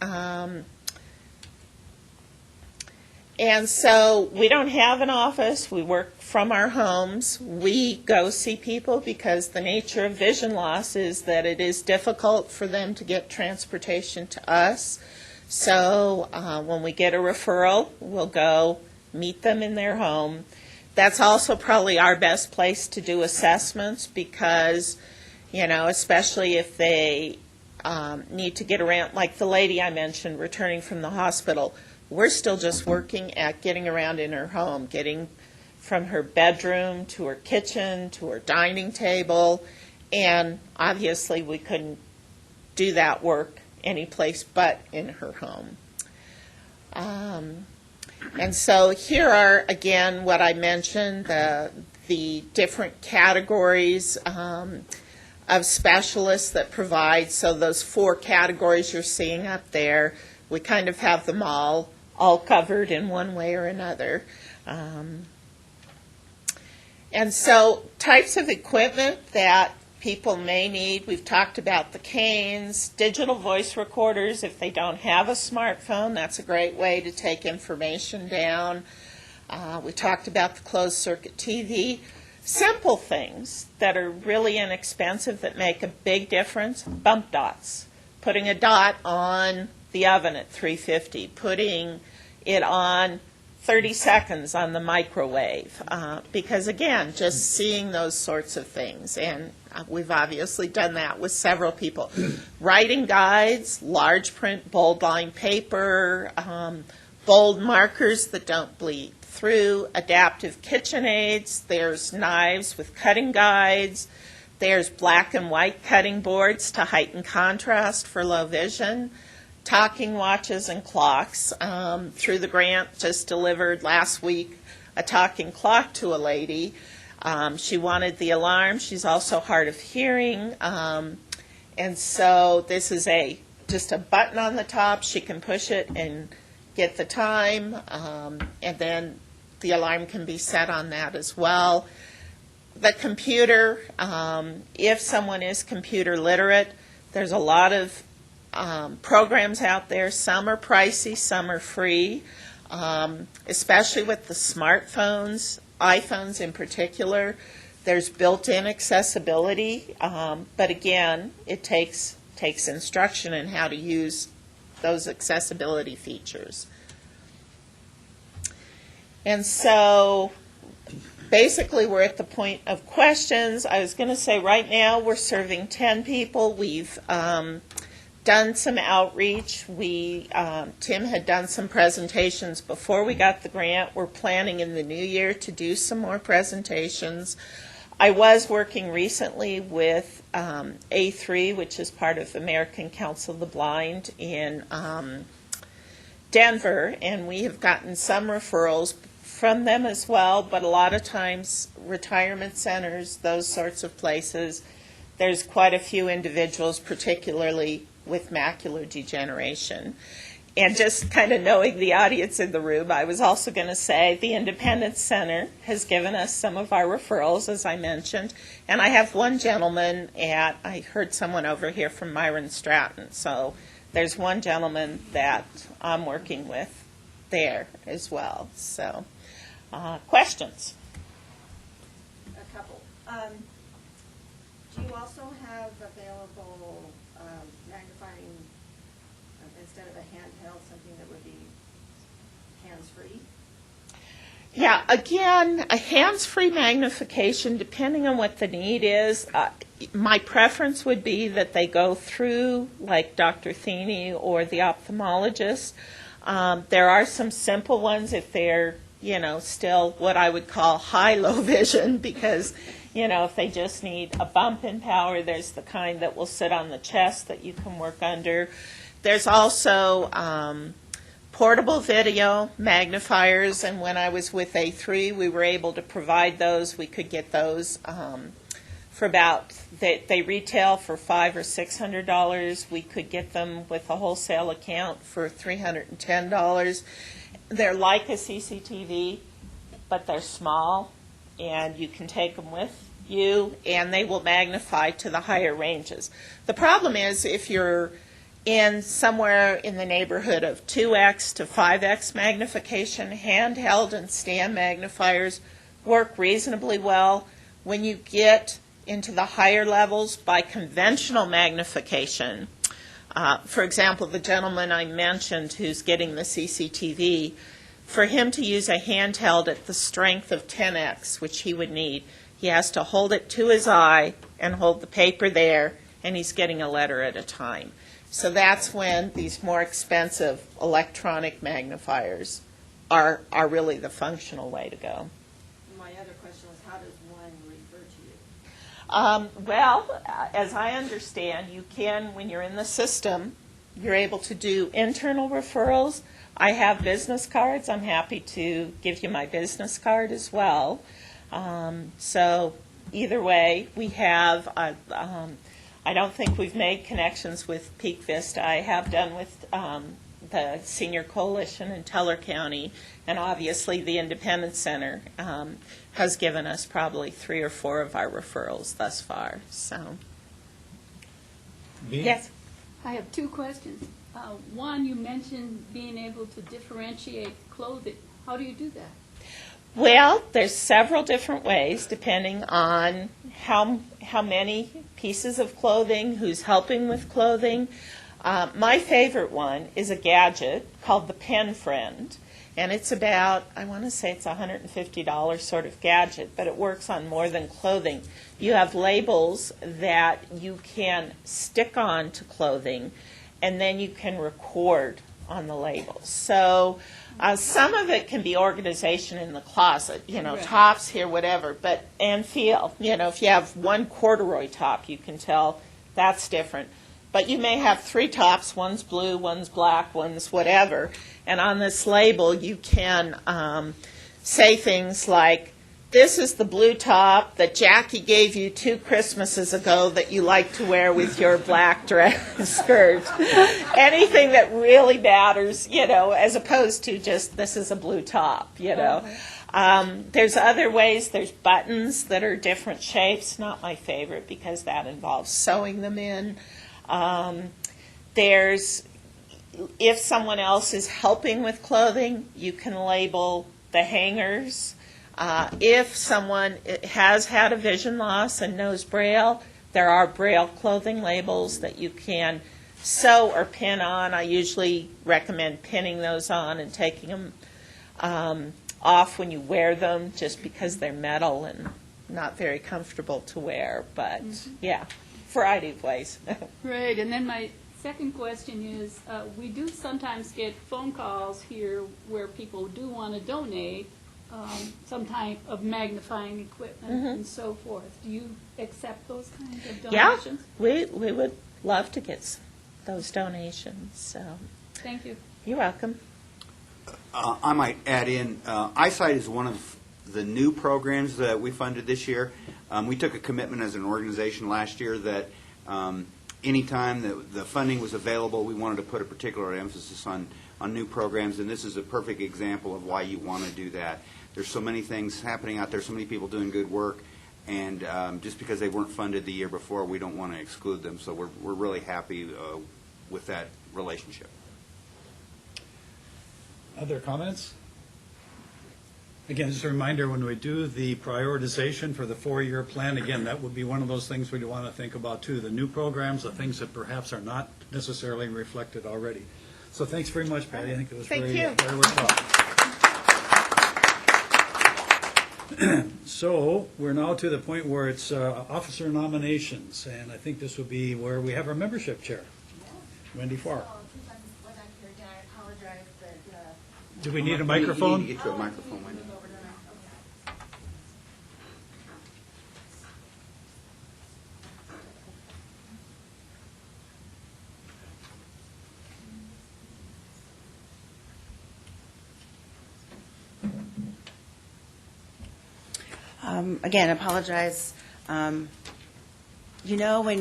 And so we don't have an office. We work from our homes. We go see people because the nature of vision loss is that it is difficult for them to get transportation to us. So when we get a referral, we'll go meet them in their home. That's also probably our best place to do assessments because especially if they need to get around, like the lady I mentioned returning from the hospital. We're still just working at getting around in her home, getting from her bedroom to her kitchen to her dining table, and obviously we couldn't do that work anyplace but in her home. And so here are, again, what I mentioned, the different categories of specialists that provide. So those 4 categories you're seeing up there, we kind of have them all covered in one way or another. And so types of equipment that people may need, we've talked about the canes, digital voice recorders. If they don't have a smartphone, that's a great way to take information down. We talked about the closed circuit TV. Simple things that are really inexpensive that make a big difference, bump dots. Putting a dot on the oven at 350, putting it on 30 seconds on the microwave, because again, just seeing those sorts of things, and we've obviously done that with several people. Writing guides, large print, bold line paper, bold markers that don't bleed through, adaptive kitchen aids, there's knives with cutting guides, there's black and white cutting boards to heighten contrast for low vision, talking watches and clocks. Through the grant, just delivered last week a talking clock to a lady. She wanted the alarm. She's also hard of hearing. And so this is just a button on the top. She can push it and get the time. And then the alarm can be set on that as well. The computer, if someone is computer literate, there's a lot of programs out there. Some are pricey, some are free, especially with the smartphones, iPhones in particular. There's built-in accessibility, but again, it takes instruction in how to use those accessibility features. And so basically we're at the point of questions. I was going to say right now we're serving 10 people. We've done some outreach. Tim had done some presentations before we got the grant. We're planning in the new year to do some more presentations. I was working recently with A3, which is part of American Council of the Blind in Denver, and we have gotten some referrals from them as well, but a lot of times retirement centers, those sorts of places, there's quite a few individuals, particularly with macular degeneration. And just kind of knowing the audience in the room, I was also going to say the Independence Center has given us some of our referrals, as I mentioned. And I have one gentleman I heard someone over here from Myron Stratton. So there's one gentleman that I'm working with there as well. So questions? A couple. Do you also have available magnifying, instead of a handheld, something that would be hands-free? Yeah, again, a hands-free magnification, depending on what the need is. My preference would be that they go through, like Dr. Theeney or the ophthalmologist. There are some simple ones if they're, still what I would call high-low vision, because, if they just need a bump in power, there's the kind that will sit on the chest that you can work under. There's also portable video magnifiers, and when I was with A3, we were able to provide those. We could get those for they retail for $500 or $600. We could get them with a wholesale account for $310. They're like a CCTV, but they're small, and you can take them with you, and they will magnify to the higher ranges. The problem is if you're in somewhere in the neighborhood of 2x to 5x magnification, handheld and stand magnifiers work reasonably well. When you get into the higher levels by conventional magnification, for example, the gentleman I mentioned who's getting the CCTV, for him to use a handheld at the strength of 10x, which he would need, He has to hold it to his eye and hold the paper there, and he's getting a letter at a time. So that's when these more expensive electronic magnifiers are really the functional way to go. My other question was, how does one refer to you? Well, as I understand, you can, when you're in the system, you're able to do internal referrals. I have business cards. I'm happy to give you my business card as well. So either way, we have, I don't think we've made connections with Peak Vista. I have done with the Senior Coalition in Teller County, and obviously the Independence Center has given us probably 3 or 4 of our referrals thus far. So, yes. I have 2 questions. One, you mentioned being able to differentiate clothing. How do you do that? Well, there's several different ways depending on how many pieces of clothing, who's helping with clothing. My favorite one is a gadget called the Pen Friend, and it's about, I want to say it's a $150 sort of gadget, but it works on more than clothing. You have labels that you can stick on to clothing, and then you can record on the labels. So some of it can be organization in the closet, Right. tops here, whatever, and feel. If you have one corduroy top, you can tell that's different. But you may have 3 tops, one's blue, one's black, one's whatever, and on this label you can say things like, this is the blue top that Jackie gave you 2 Christmases ago that you like to wear with your black dress skirt. Anything that really matters, as opposed to just, this is a blue top, There's other ways. There's buttons that are different shapes. Not my favorite because that involves sewing them in. If someone else is helping with clothing, you can label the hangers. If someone has had a vision loss and knows Braille, there are Braille clothing labels that you can sew or pin on. I usually recommend pinning those on and taking them off when you wear them, just because they're metal and not very comfortable to wear. But, yeah, variety of ways. Right, and then my second question is, we do sometimes get phone calls here where people do want to donate some type of magnifying equipment and so forth. Do you accept those kinds of donations? Yeah, we would love to get those donations. So, Thank you. you're welcome. I might add in, Eyesight is one of the new programs that we funded this year. We took a commitment as an organization last year that anytime that the funding was available, we wanted to put a particular emphasis on new programs, and this is a perfect example of why you want to do that. There's so many things happening out there, so many people doing good work, and just because they weren't funded the year before, we don't want to exclude them. So we're really happy with that relationship. Other comments? Again, just a reminder, when we do the prioritization for the 4-year plan, again, that would be one of those things we want to think about too, the new programs, the things that perhaps are not necessarily reflected already. So thanks very much, Patty. I think it was very worthwhile. So we're now to the point where it's officer nominations, and I think this will be where we have our membership chair, Wendy Farr. Since I wasn't here again, I apologize, but Do we need a microphone? You need to get you a microphone, Wendy. Again, apologize. When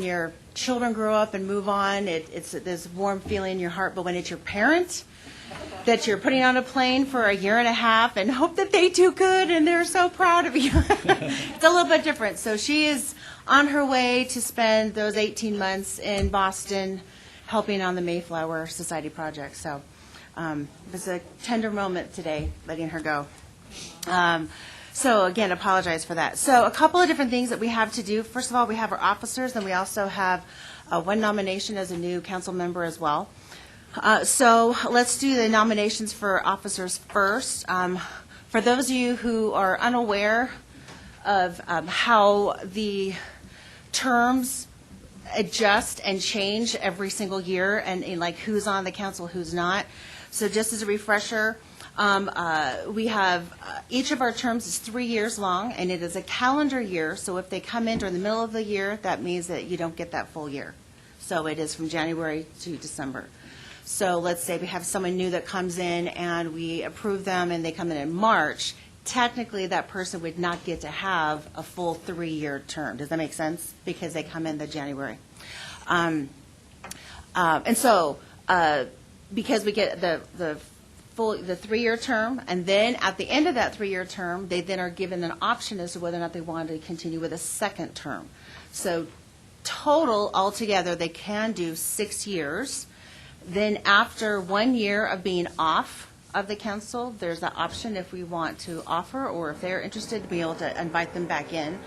your children grow up and move on, it's this warm feeling in your heart, but when it's your parents that you're putting on a plane for a year and a half and hope that they do good and they're so proud of you, it's a little bit different. So she is on her way to spend those 18 months in Boston helping on the Mayflower Society project. So it was a tender moment today, letting her go. So again, apologize for that. So a couple of different things that we have to do. First of all, we have our officers, and we also have one nomination as a new council member as well. So let's do the nominations for officers first. For those of you who are unaware how the terms adjust and change every single year, and like who's on the council, who's not. So just as a refresher, we have, each of our terms is 3 years long, and it is a calendar year, so if they come in during the middle of the year, that means that you don't get that full year. So it is from January to December. So let's say we have someone new that comes in and we approve them and they come in March, technically that person would not get to have a full 3-year term. Does that make sense? Because they come in the January. And so because we get the 3-year term, and then at the end of that 3-year term, they then are given an option as to whether or not they want to continue with a second term. So total, altogether, they can do 6 years. Then after 1 year of being off of the council, there's the option if we want to offer, or if they're interested, to be able to invite them back in.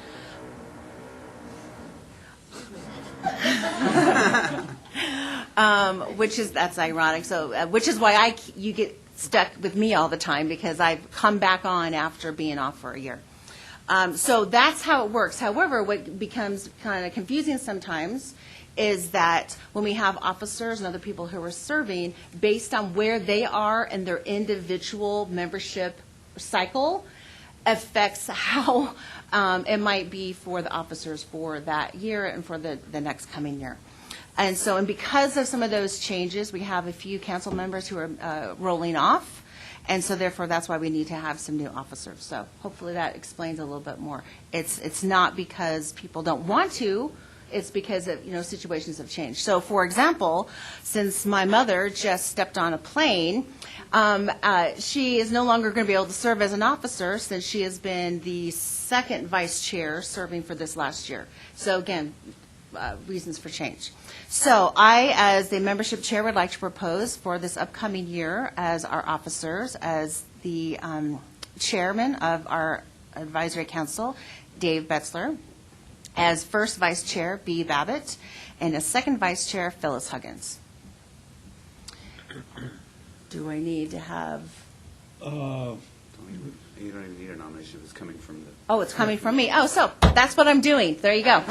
That's ironic. So, which is why you get stuck with me all the time, because I've come back on after being off for a year. So that's how it works. However, what becomes kind of confusing sometimes is that when we have officers and other people who are serving, based on where they are in their individual membership cycle, affects how it might be for the officers for that year and for the next coming year. And so, and because of some of those changes, we have a few council members who are rolling off. And so therefore, that's why we need to have some new officers. So hopefully that explains a little bit more. It's not because people don't want to. It's because of, situations have changed. So, for example, since my mother just stepped on a plane, she is no longer going to be able to serve as an officer, since she has been the second vice chair serving for this last year. So, again, reasons for change. So I, as the membership chair, would like to propose for this upcoming year as our officers, as the chairman of our advisory council, Dave Betzler; as first vice chair, B. Babbitt; and as second vice chair, Phyllis Huggins. Do I need to have? You don't even need a nomination if it's coming from the... Oh, it's coming from me. Oh, so that's what I'm doing. There you go.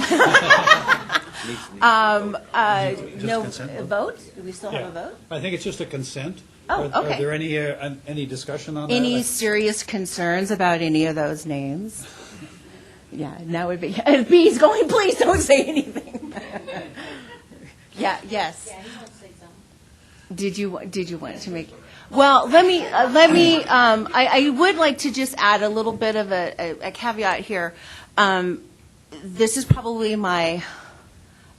No vote? Do we still have a vote? I think it's just a consent. Oh, Are okay. there any discussion on that? Any serious concerns about any of those names? Yeah, that would be. B's going, please don't say anything. Yeah, yes. Yeah, he wants to say something. Did you want to make? Well, let me. I would like to just add a little bit of a caveat here. This is probably my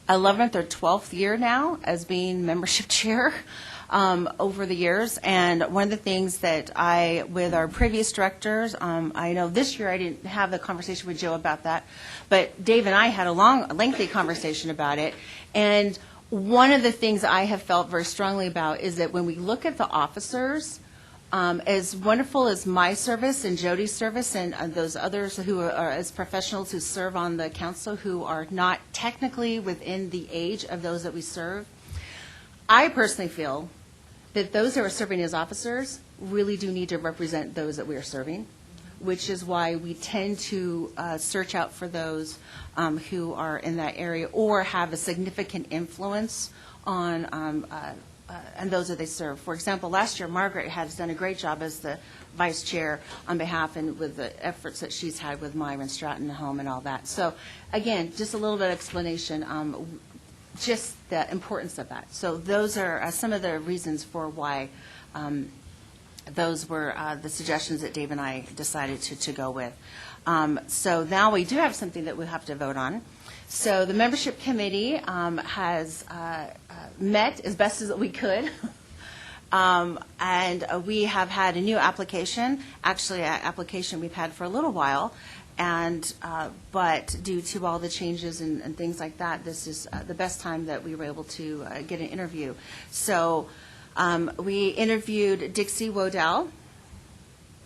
11th or 12th year now as being membership chair over the years. And one of the things that with our previous directors, I know this year I didn't have the conversation with Joe about that, but Dave and I had a lengthy conversation about it. And one of the things I have felt very strongly about is that when we look at the officers, as wonderful as my service and Jody's service and those others who are as professionals who serve on the council who are not technically within the age of those that we serve, I personally feel that those who are serving as officers really do need to represent those that we are serving, which is why we tend to search out for those who are in that area or have a significant influence on and those that they serve. For example, last year, Margaret has done a great job as the vice chair on behalf and with the efforts that she's had with Myron Stratton Home and all that. So, again, just a little bit of explanation, just the importance of that. So those are some of the reasons for why those were the suggestions that Dave and I decided to go with. So now we do have something that we have to vote on. So the membership committee has met as best as we could. And we have had a new application, actually an application we've had for a little while, and but due to all the changes and things like that, this is the best time that we were able to get an interview. So we interviewed Dixie Wodell.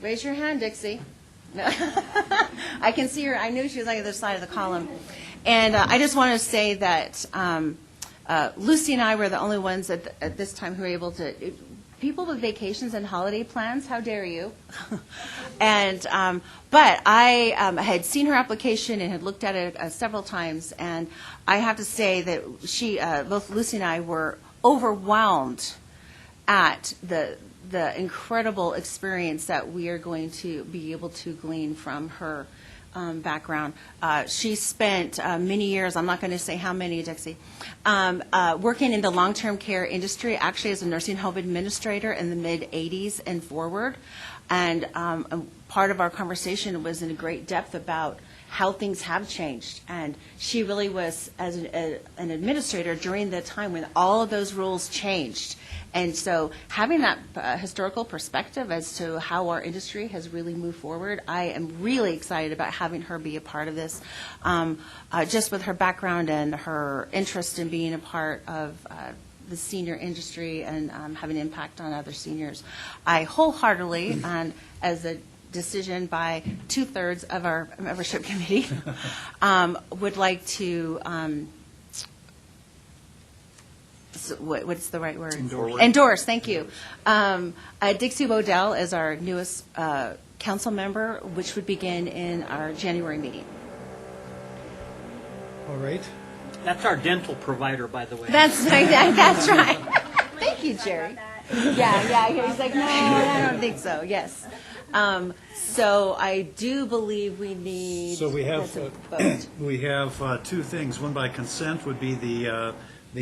Raise your hand, Dixie. I can see her. I knew she was on the other side of the column. And I just want to say that Lucy and I were the only ones at this time who were able to people with vacations and holiday plans, how dare you? And, but I had seen her application and had looked at it several times, and I have to say that she, both Lucy and I were overwhelmed at the incredible experience that we are going to be able to glean from her background. She spent many years, I'm not going to say how many, Dixie, working in the long-term care industry, actually as a nursing home administrator in the mid-'80s and forward. And part of our conversation was in great depth about how things have changed. And she really was, as an administrator during the time when all of those rules changed. And so having that historical perspective as to how our industry has really moved forward, I am really excited about having her be a part of this, just with her background and her interest in being a part of the senior industry and having an impact on other seniors. I wholeheartedly, and as a decision by 2/3 of our membership committee, would like to what's the right word? Endorse, thank you. Dixie Waddell is our newest council member, which would begin in our January meeting. All right. That's our dental provider, by the way. That's right. That's right. Thank you, Jerry. Yeah. He's like, no, I don't think so. Yes. So I do believe we need. So we have a vote. we have two things. One by consent would be the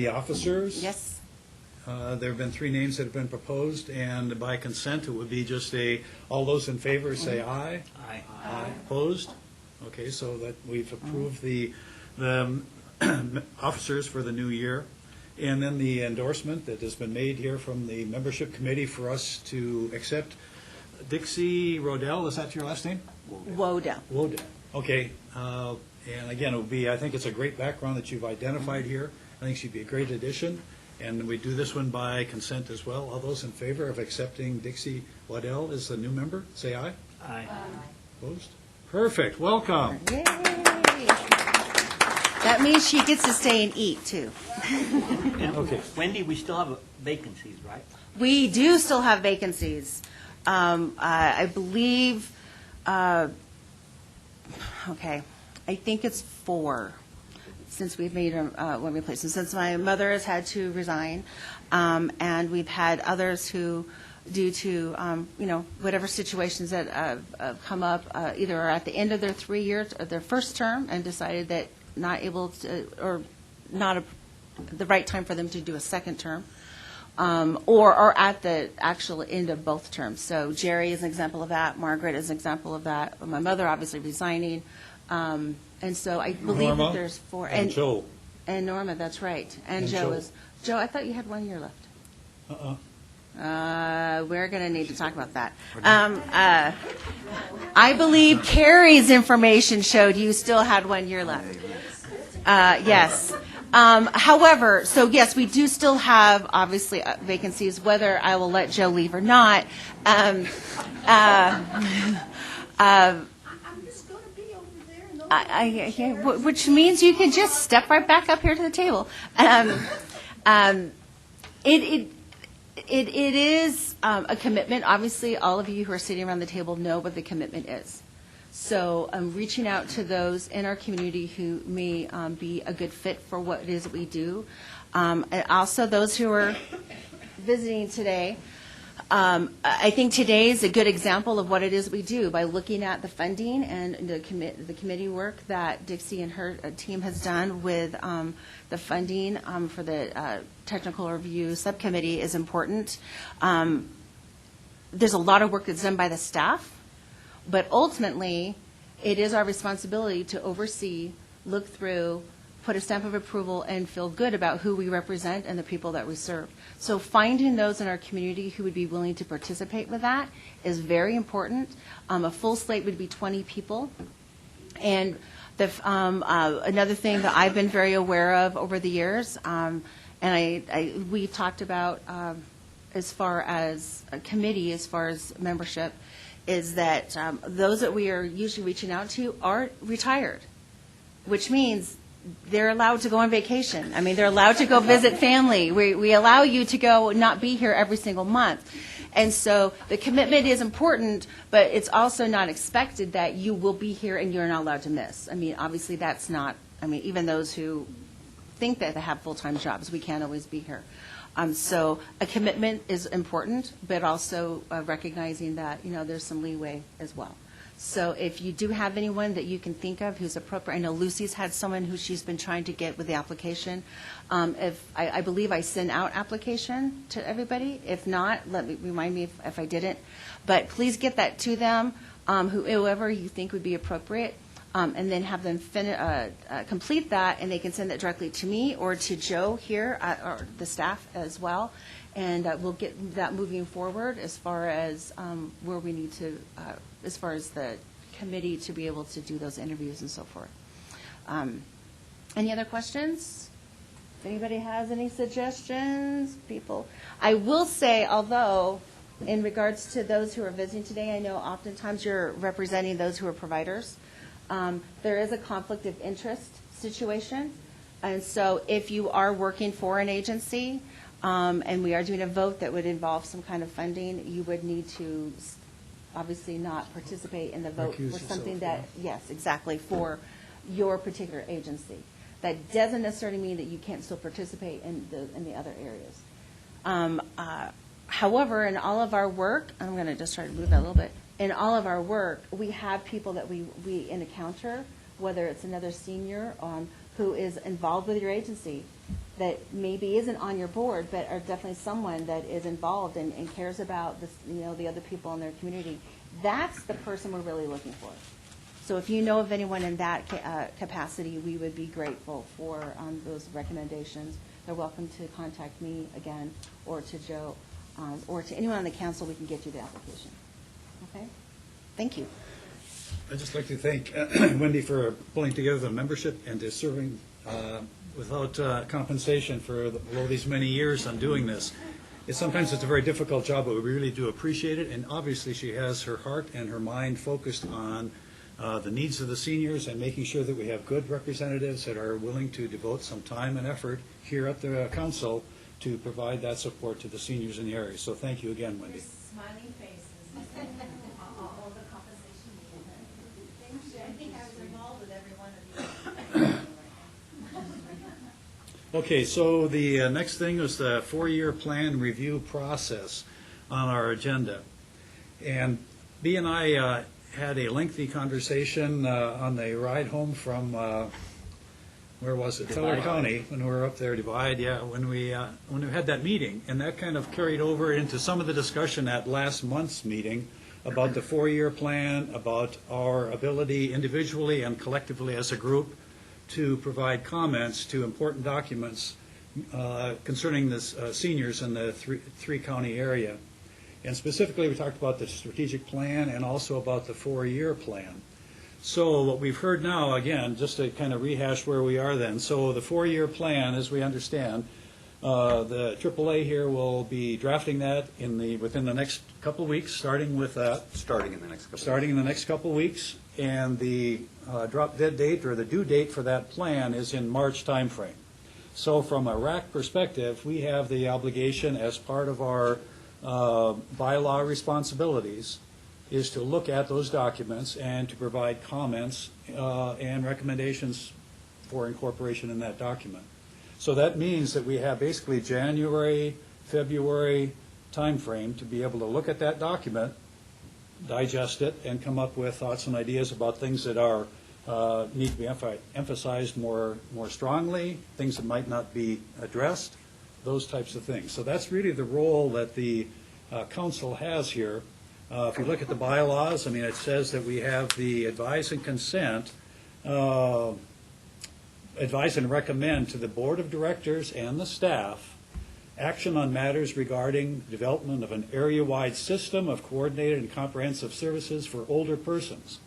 officers. Yes. There have been 3 names that have been proposed, and by consent, it would be just all those in favor say aye. Aye. Aye. Opposed? Okay, so that we've approved the officers for the new year. And then the endorsement that has been made here from the membership committee for us to accept Dixie Rodell, is that your last name? Waddell. Waddell. Okay. And again, it would be, I think it's a great background that you've identified here. I think she'd be a great addition. And we do this one by consent as well. All those in favor of accepting Dixie Waddell as the new member, say aye. Aye. Opposed? Perfect. Welcome. Yay. That means she gets to stay and eat, too. Okay. Wendy, we still have vacancies, right? We do still have vacancies. I believe, okay, I think it's 4, since we've made one replacement, since my mother has had to resign, and we've had others who, due to, whatever situations that have come up, either are at the end of their 3 years, or their first term, and decided that not able to, or not the right time for them to do a second term, or at the actual end of both terms. So Jerry is an example of that. Margaret is an example of that. My mother obviously resigning. And so I believe Norma that there's 4. and Joe. And Norma, that's right. And Joe Joe. is. Joe, I thought you had 1 year left. We're going to need to talk about that. I believe Carrie's information showed you still had 1 year left. Yes. However, so yes, we do still have, obviously, vacancies, whether I will let Joe leave or not. I'm just going to be over there. Which means you can just step right back up here to the table. It is a commitment. Obviously, all of you who are sitting around the table know what the commitment is. So I'm reaching out to those in our community who may be a good fit for what it is that we do. And also those who are visiting today. I think today is a good example of what it is we do by looking at the funding and the committee work that Dixie and her team has done with the funding for the technical review subcommittee is important. There's a lot of work that's done by the staff, but ultimately it is our responsibility to oversee, look through, put a stamp of approval, and feel good about who we represent and the people that we serve. So finding those in our community who would be willing to participate with that is very important. A full slate would be 20 people. And another thing that I've been very aware of over the years, and we talked about as far as a committee, as far as membership, is that those that we are usually reaching out to are retired, which means they're allowed to go on vacation. I mean, they're allowed to go visit family. We allow you to go not be here every single month. And so the commitment is important, but it's also not expected that you will be here and you're not allowed to miss. I mean, obviously that's not, I mean, even those who think that they have full-time jobs, we can't always be here. So a commitment is important, but also recognizing that, you know, there's some leeway as well. So if you do have anyone that you can think of who's appropriate, I know Lucy's had someone who she's been trying to get with the application. If I believe I sent out application to everybody. If not, remind me if I didn't. But please get that to them, whoever you think would be appropriate, and then have them complete that, and they can send that directly to me or to Joe here, or the staff as well. And we'll get that moving forward as far as where we need to, as far as the committee to be able to do those interviews and so forth. Any other questions? If anybody has any suggestions, people? I will say, although, in regards to those who are visiting today, I know oftentimes you're representing those who are providers. There is a conflict of interest situation. And so if you are working for an agency, and we are doing a vote that would involve some kind of funding, you would need to obviously not participate in the vote for something that, yes, exactly, for your particular agency. That doesn't necessarily mean that you can't still participate in the other areas. However, in all of our work, I'm going to just try to move that a little bit. In all of our work, we have people that we encounter, whether it's another senior who is involved with your agency, that maybe isn't on your board, but are definitely someone that is involved and cares about this, you know, the other people in their community. That's the person we're really looking for. So if you know of anyone in that capacity, we would be grateful for those recommendations. They're welcome to contact me again, or to Joe, or to anyone on the council. We can get you the application. Okay? Thank you. I'd just like to thank Wendy for pulling together the membership and to serving without compensation for all these many years on doing this. Sometimes it's a very difficult job, but we really do appreciate it. And obviously she has her heart and her mind focused on the needs of the seniors and making sure that we have good representatives that are willing to devote some time and effort here at the council to provide that support to the seniors in the area. So thank you again, Wendy. Smiling faces, all the compensation needed. I think I was involved with every one of you. Okay, so the next thing is the four-year plan review process on our agenda. And Bea and I had a lengthy conversation on the ride home from, where was it? Teller County, when we were up there, Divide, yeah, when we had that meeting. And that kind of carried over into some of the discussion at last month's meeting about the four-year plan, about our ability individually and collectively as a group to provide comments to important documents concerning the seniors in the three-county area. And specifically, we talked about the strategic plan and also about the four-year plan. So what we've heard now, again, just to kind of rehash where we are then. So the four-year plan, as we understand, the AAA here will be drafting that within the next couple of weeks, starting with that. Starting in the next couple of weeks. Starting in the next couple of weeks. And the drop-dead date, or the due date for that plan, is in March timeframe. So from a RAC perspective, we have the obligation as part of our bylaw responsibilities is to look at those documents and to provide comments and recommendations for incorporation in that document. So that means that we have basically January, February timeframe to be able to look at that document, digest it, and come up with thoughts and ideas about things that are need to be emphasized more strongly, things that might not be addressed, those types of things. So that's really the role that the council has here. If you look at the bylaws, I mean, it says that we have the advise and consent, advise and recommend to the board of directors and the staff action on matters regarding development of an area-wide system of coordinated and comprehensive services for older persons.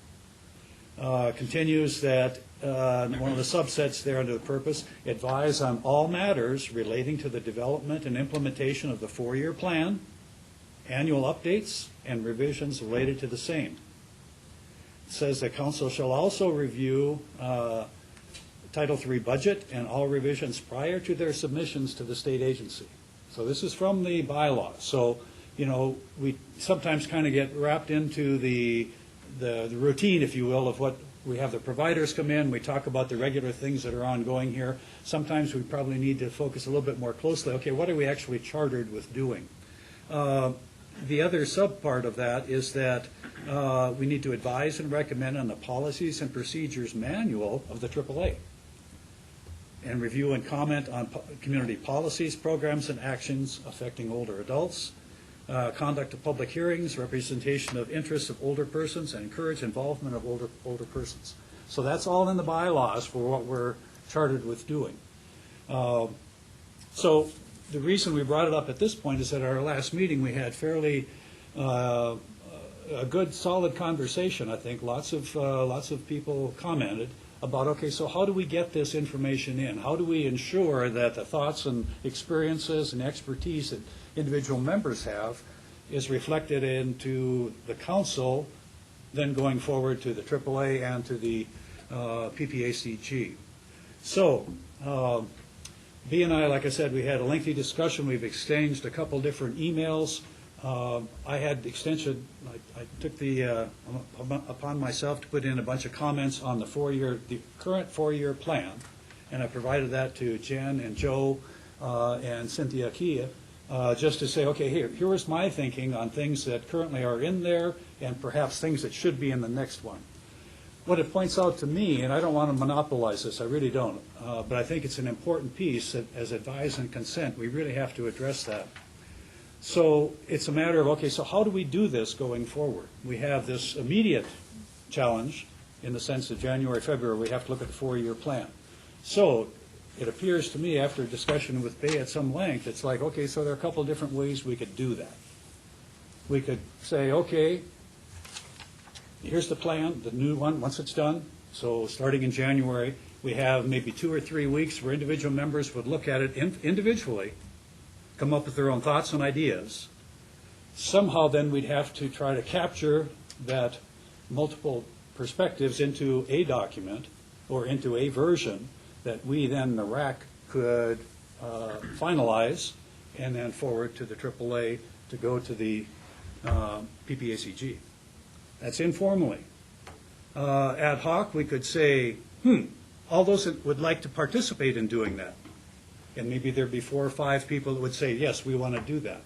Continues that one of the subsets there under the purpose, advise on all matters relating to the development and implementation of the four-year plan, annual updates, and revisions related to the same. It says the council shall also review Title III budget and all revisions prior to their submissions to the state agency. So this is from the bylaws. So, you know, we sometimes kind of get wrapped into the routine, if you will, of what we have the providers come in, we talk about the regular things that are ongoing here. Sometimes we probably need to focus a little bit more closely. Okay, what are we actually chartered with doing? The other subpart of that is that we need to advise and recommend on the policies and procedures manual of the AAA, and review and comment on community policies, programs, and actions affecting older adults, conduct of public hearings, representation of interests of older persons, and encourage involvement of older persons. So that's all in the bylaws for what we're chartered with doing. So the reason we brought it up at this point is that at our last meeting we had fairly a good, solid conversation. I think lots of people commented about, okay, so how do we get this information in? How do we ensure that the thoughts and experiences and expertise that individual members have is reflected into the council, then going forward to the AAA and to the PPACG. So, B and I, like I said, we had a lengthy discussion. We've exchanged a couple different emails. I had extension, I took the upon myself to put in a bunch of comments on the current four-year plan, and I provided that to Jen and Joe and Cynthia Kia, just to say, okay, here is my thinking on things that currently are in there and perhaps things that should be in the next one. What it points out to me, and I don't want to monopolize this, I really don't, but I think it's an important piece that as advise and consent, we really have to address that. So it's a matter of, okay, so how do we do this going forward? We have this immediate challenge in the sense that January, February, we have to look at the four-year plan. So it appears to me, after discussion with Bay at some length, it's like, okay, so there are a couple of different ways we could do that. We could say, okay, here's the plan, the new one, once it's done. So starting in January, we have maybe 2 or 3 weeks where individual members would look at it individually, come up with their own thoughts and ideas. Somehow then we'd have to try to capture that multiple perspectives into a document or into a version that we then, the RAC, could finalize and then forward to the AAA to go to the PPACG. That's informally. Ad hoc, we could say, all those that would like to participate in doing that. And maybe there'd be 4 or 5 people that would say, yes, we want to do that.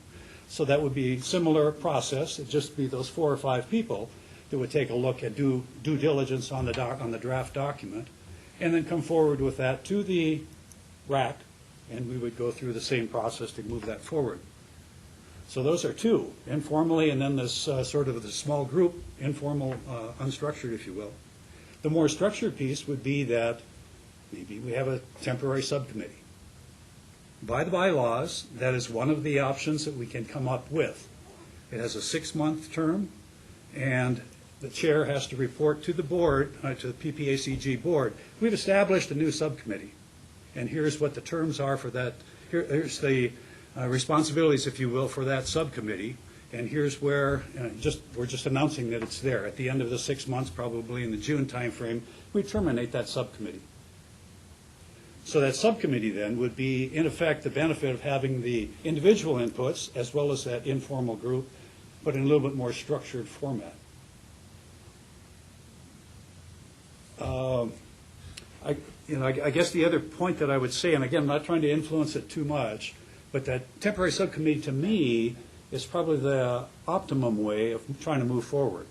So that would be a similar process. It'd just be those 4 or 5 people that would take a look and do due diligence on the draft document, and then come forward with that to the RAC, and we would go through the same process to move that forward. So those are 2, informally, and then this sort of the small group, informal, unstructured, if you will. The more structured piece would be that maybe we have a temporary subcommittee. By the bylaws, that is one of the options that we can come up with. It has a 6-month term, and the chair has to report to the board, to the PPACG board. We've established a new subcommittee, and here's what the terms are for that. Here's the responsibilities, if you will, for that subcommittee, and here's where we're just announcing that it's there. At the end of the 6 months, probably in the June timeframe, we terminate that subcommittee. So that subcommittee then would be, in effect, the benefit of having the individual inputs as well as that informal group, but in a little bit more structured format. I guess the other point that I would say, and again, I'm not trying to influence it too much, but that temporary subcommittee to me is probably the optimum way of trying to move forward.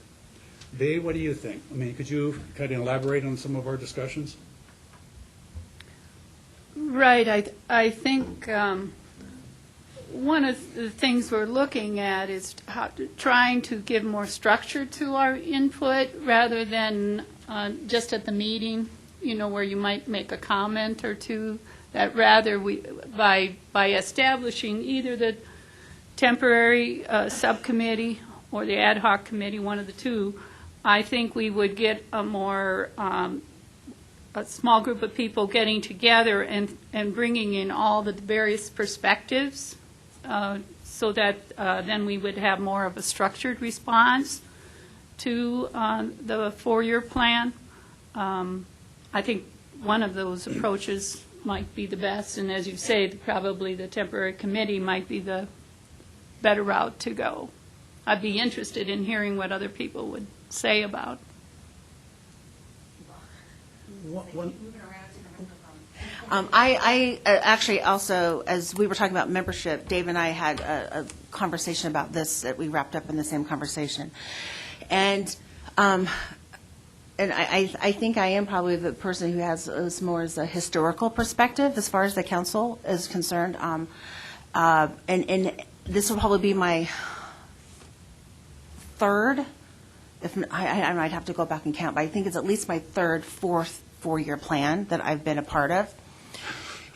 Dave, what do you think? I mean, could you kind of elaborate on some of our discussions? Right. I think one of the things we're looking at is trying to give more structure to our input rather than just at the meeting, where you might make a comment or two. That rather by establishing either the temporary subcommittee or the ad hoc committee, one of the two, I think we would get a more a small group of people getting together and bringing in all the various perspectives so that then we would have more of a structured response to the 4-year plan. I think one of those approaches might be the best, and as you say, probably the temporary committee might be the better route to go. I'd be interested in hearing what other people would say about. I actually also, as we were talking about membership, Dave and I had a conversation about this that we wrapped up in the same conversation. And I think I am probably the person who has more as a historical perspective as far as the council is concerned. And this will probably be my third, I might have to go back and count, but I think it's at least my fourth 4-year plan that I've been a part of.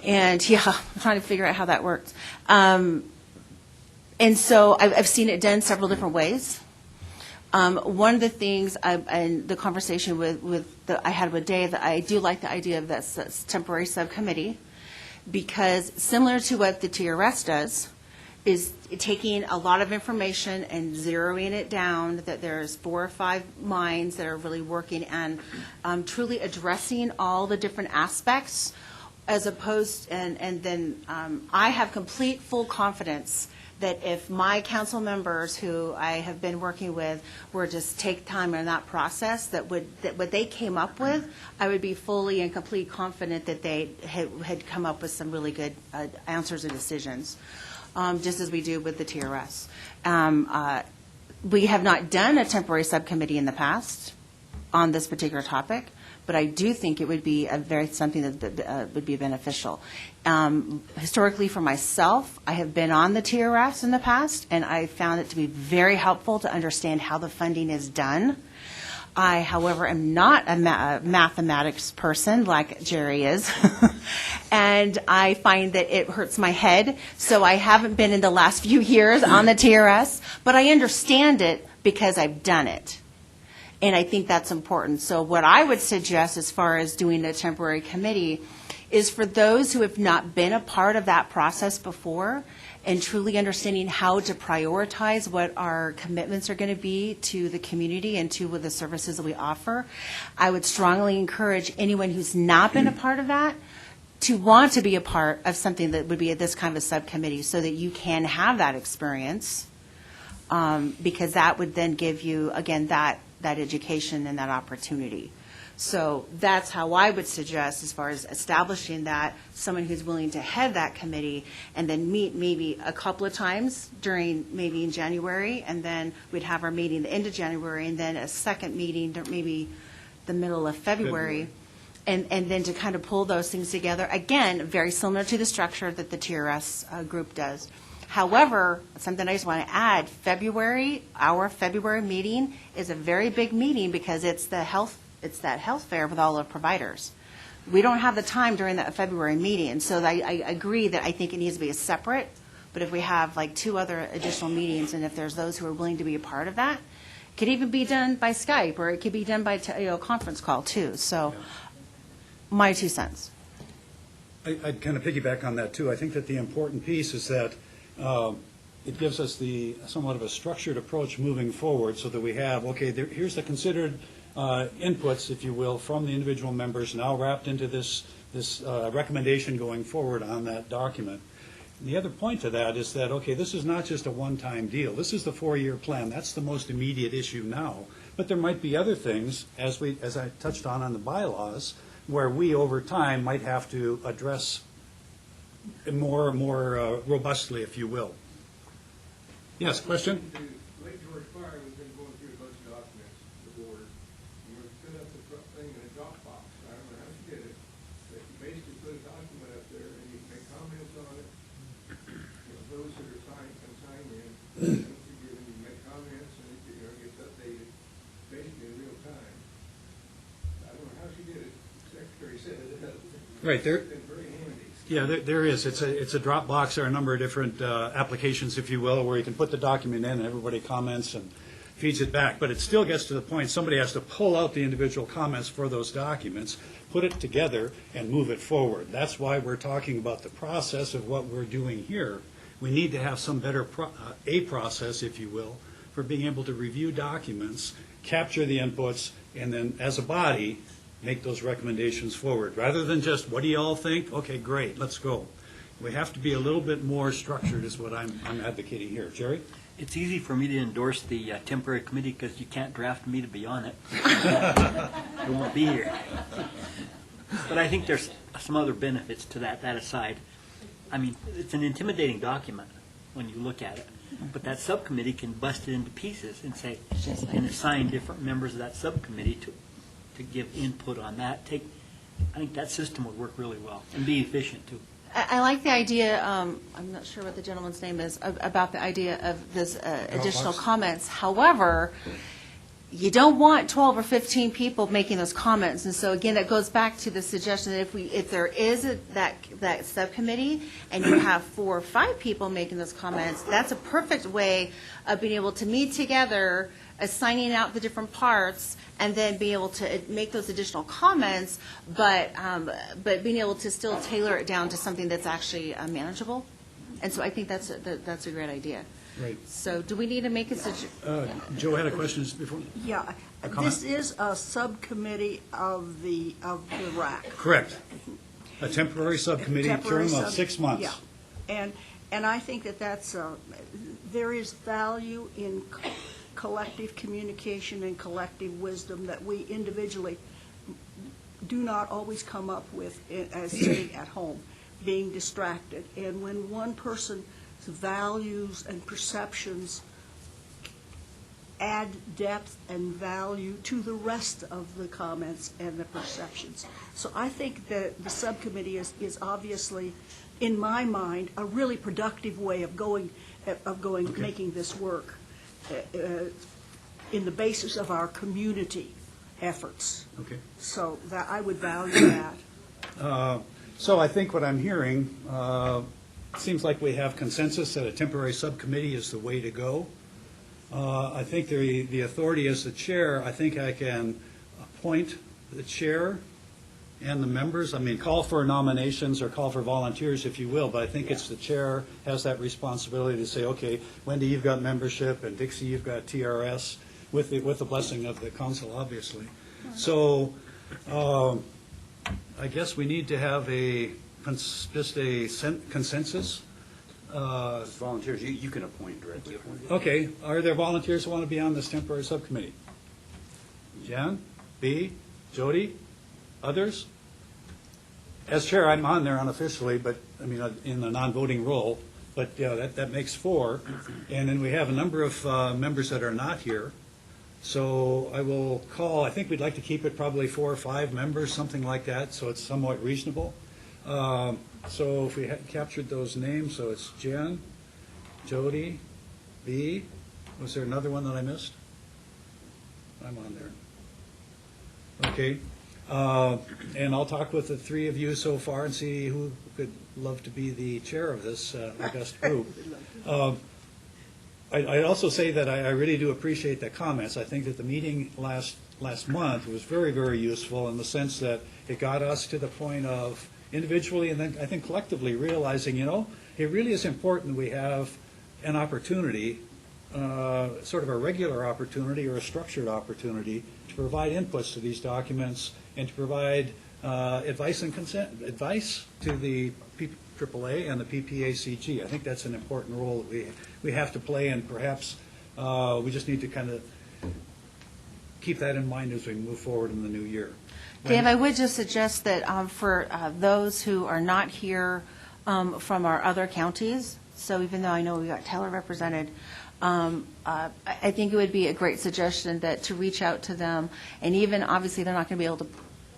And yeah, I'm trying to figure out how that works. And so I've seen it done several different ways. One of the things, and the conversation I had with Dave, that I do like the idea of this temporary subcommittee, because similar to what the TRS does, is taking a lot of information and zeroing it down, that there's 4 or 5 minds that are really working and truly addressing all the different aspects, as opposed, and then I have complete, full confidence that if my council members who I have been working with were just take time in that process, that what they came up with, I would be fully and complete confident that they had come up with some really good answers and decisions, just as we do with the TRS. We have not done a temporary subcommittee in the past on this particular topic, but I do think it would be something that would be beneficial. Historically, for myself, I have been on the TRS in the past, and I found it to be very helpful to understand how the funding is done. I, however, am not a mathematics person like Jerry is, and I find that it hurts my head, so I haven't been in the last few years on the TRS, but I understand it because I've done it. And I think that's important. So what I would suggest as far as doing a temporary committee is for those who have not been a part of that process before and truly understanding how to prioritize what our commitments are going to be to the community and to the services that we offer, I would strongly encourage anyone who's not been a part of that to want to be a part of something that would be this kind of a subcommittee, so that you can have that experience, because that would then give you, again, that education and that opportunity. So that's how I would suggest, as far as establishing that, someone who's willing to head that committee and then meet maybe a couple of times maybe in January, and then we'd have our meeting the end of January, and then a second meeting maybe the middle of February. And then to kind of pull those things together, again, very similar to the structure that the TRS group does. However, something I just want to add, our February meeting is a very big meeting, because it's that health fair with all the providers. We don't have the time during that February meeting, so I agree that I think it needs to be a separate, but if we have like 2 other additional meetings, and if there's those who are willing to be a part of that, it could even be done by Skype, or it could be done by conference call too. So my 2 cents. I'd kind of piggyback on that too. I think that the important piece is that it gives us somewhat of a structured approach moving forward, so that we have, here's the considered inputs, if you will, from the individual members, now wrapped into this recommendation going forward on that document. And the other point to that is that, this is not just a one-time deal. This is the 4-year plan. That's the most immediate issue now. But there might be other things, as I touched on the bylaws, where we, over time, might have to address more robustly, if you will. Yes, question? Lake George Fire, we've been going through a bunch of documents, the board, and we're putting up the thing in a Dropbox. I don't know how she did it, but you basically put a document up there and you can make comments on it. Those that are can sign in, and you can make comments, and it gets updated basically in real time. I don't know how she did it. The secretary said it. Right there. It's been very handy. Yeah, there is. It's a Dropbox. There are a number of different applications, if you will, where you can put the document in and everybody comments and feeds it back. But it still gets to the point somebody has to pull out the individual comments for those documents, put it together, and move it forward. That's why we're talking about the process of what we're doing here. We need to have some better process, if you will, for being able to review documents, capture the inputs, and then as a body make those recommendations forward, rather than just, what do you all think? Okay, great, let's go. We have to be a little bit more structured is what I'm advocating here. Jerry? It's easy for me to endorse the temporary committee because you can't draft me to be on it. I won't be here. But I think there's some other benefits to that aside. I mean, it's an intimidating document when you look at it. But that subcommittee can bust it into pieces and say, and assign different members of that subcommittee to give input on that. I think that system would work really well and be efficient too. I like the idea, I'm not sure what the gentleman's name is, about the idea of this additional comments. However, you don't want 12 or 15 people making those comments. And so again, it goes back to the suggestion that if there is that subcommittee and you have 4 or 5 people making those comments, that's a perfect way of being able to meet together, assigning out the different parts, and then being able to make those additional comments, but being able to still tailor it down to something that's actually manageable. And so I think that's a great idea. Right. So do we need to make a suggestion? Joe had a question before? Yeah, A comment? this is a subcommittee of the RAC. Correct. A temporary subcommittee, Temporary term of 6 months. Yeah, and I think that's, there is value in collective communication and collective wisdom that we individually do not always come up with as sitting at home, being distracted. And when one person's values and perceptions add depth and value to the rest of the comments and the perceptions. So I think that the subcommittee is obviously, in my mind, a really productive way of going, Okay. making this work in the basis of our community efforts. Okay. So that, I would value that. So I think what I'm hearing, seems like we have consensus that a temporary subcommittee is the way to go. I think the authority as the chair, I think I can appoint the chair and the members. I mean, call for nominations or call for volunteers, if you will, but I think it's the chair has that responsibility to say, okay, Wendy, you've got membership, and Dixie, you've got TRS, with the blessing of the council, obviously. So I guess we need to have just a consensus. Volunteers, you can appoint directly. Okay, are there volunteers who want to be on this temporary subcommittee? Jan, B, Jody, others? As chair, I'm on there unofficially, but, I mean, in a non-voting role, but, yeah, that makes 4. And then we have a number of members that are not here. So I will call, I think we'd like to keep it probably 4 or 5 members, something like that, so it's somewhat reasonable. So if we had captured those names, so it's Jen, Jody, B. Was there another one that I missed? I'm on there. Okay. And I'll talk with the 3 of you so far and see who could love to be the chair of this august group. I'd also say that I really do appreciate the comments. I think that the meeting last month was very, very useful in the sense that it got us to the point of individually and then I think collectively realizing, it really is important that we have an opportunity, sort of a regular opportunity or a structured opportunity to provide inputs to these documents and to provide advice to the AAA and the PPACG. I think that's an important role that we have to play, and perhaps we just need to kind of keep that in mind as we move forward in the new year. Dave, I would just suggest that for those who are not here from our other counties, so even though I know we got Taylor represented, I think it would be a great suggestion that to reach out to them, and even obviously they're not going to be able to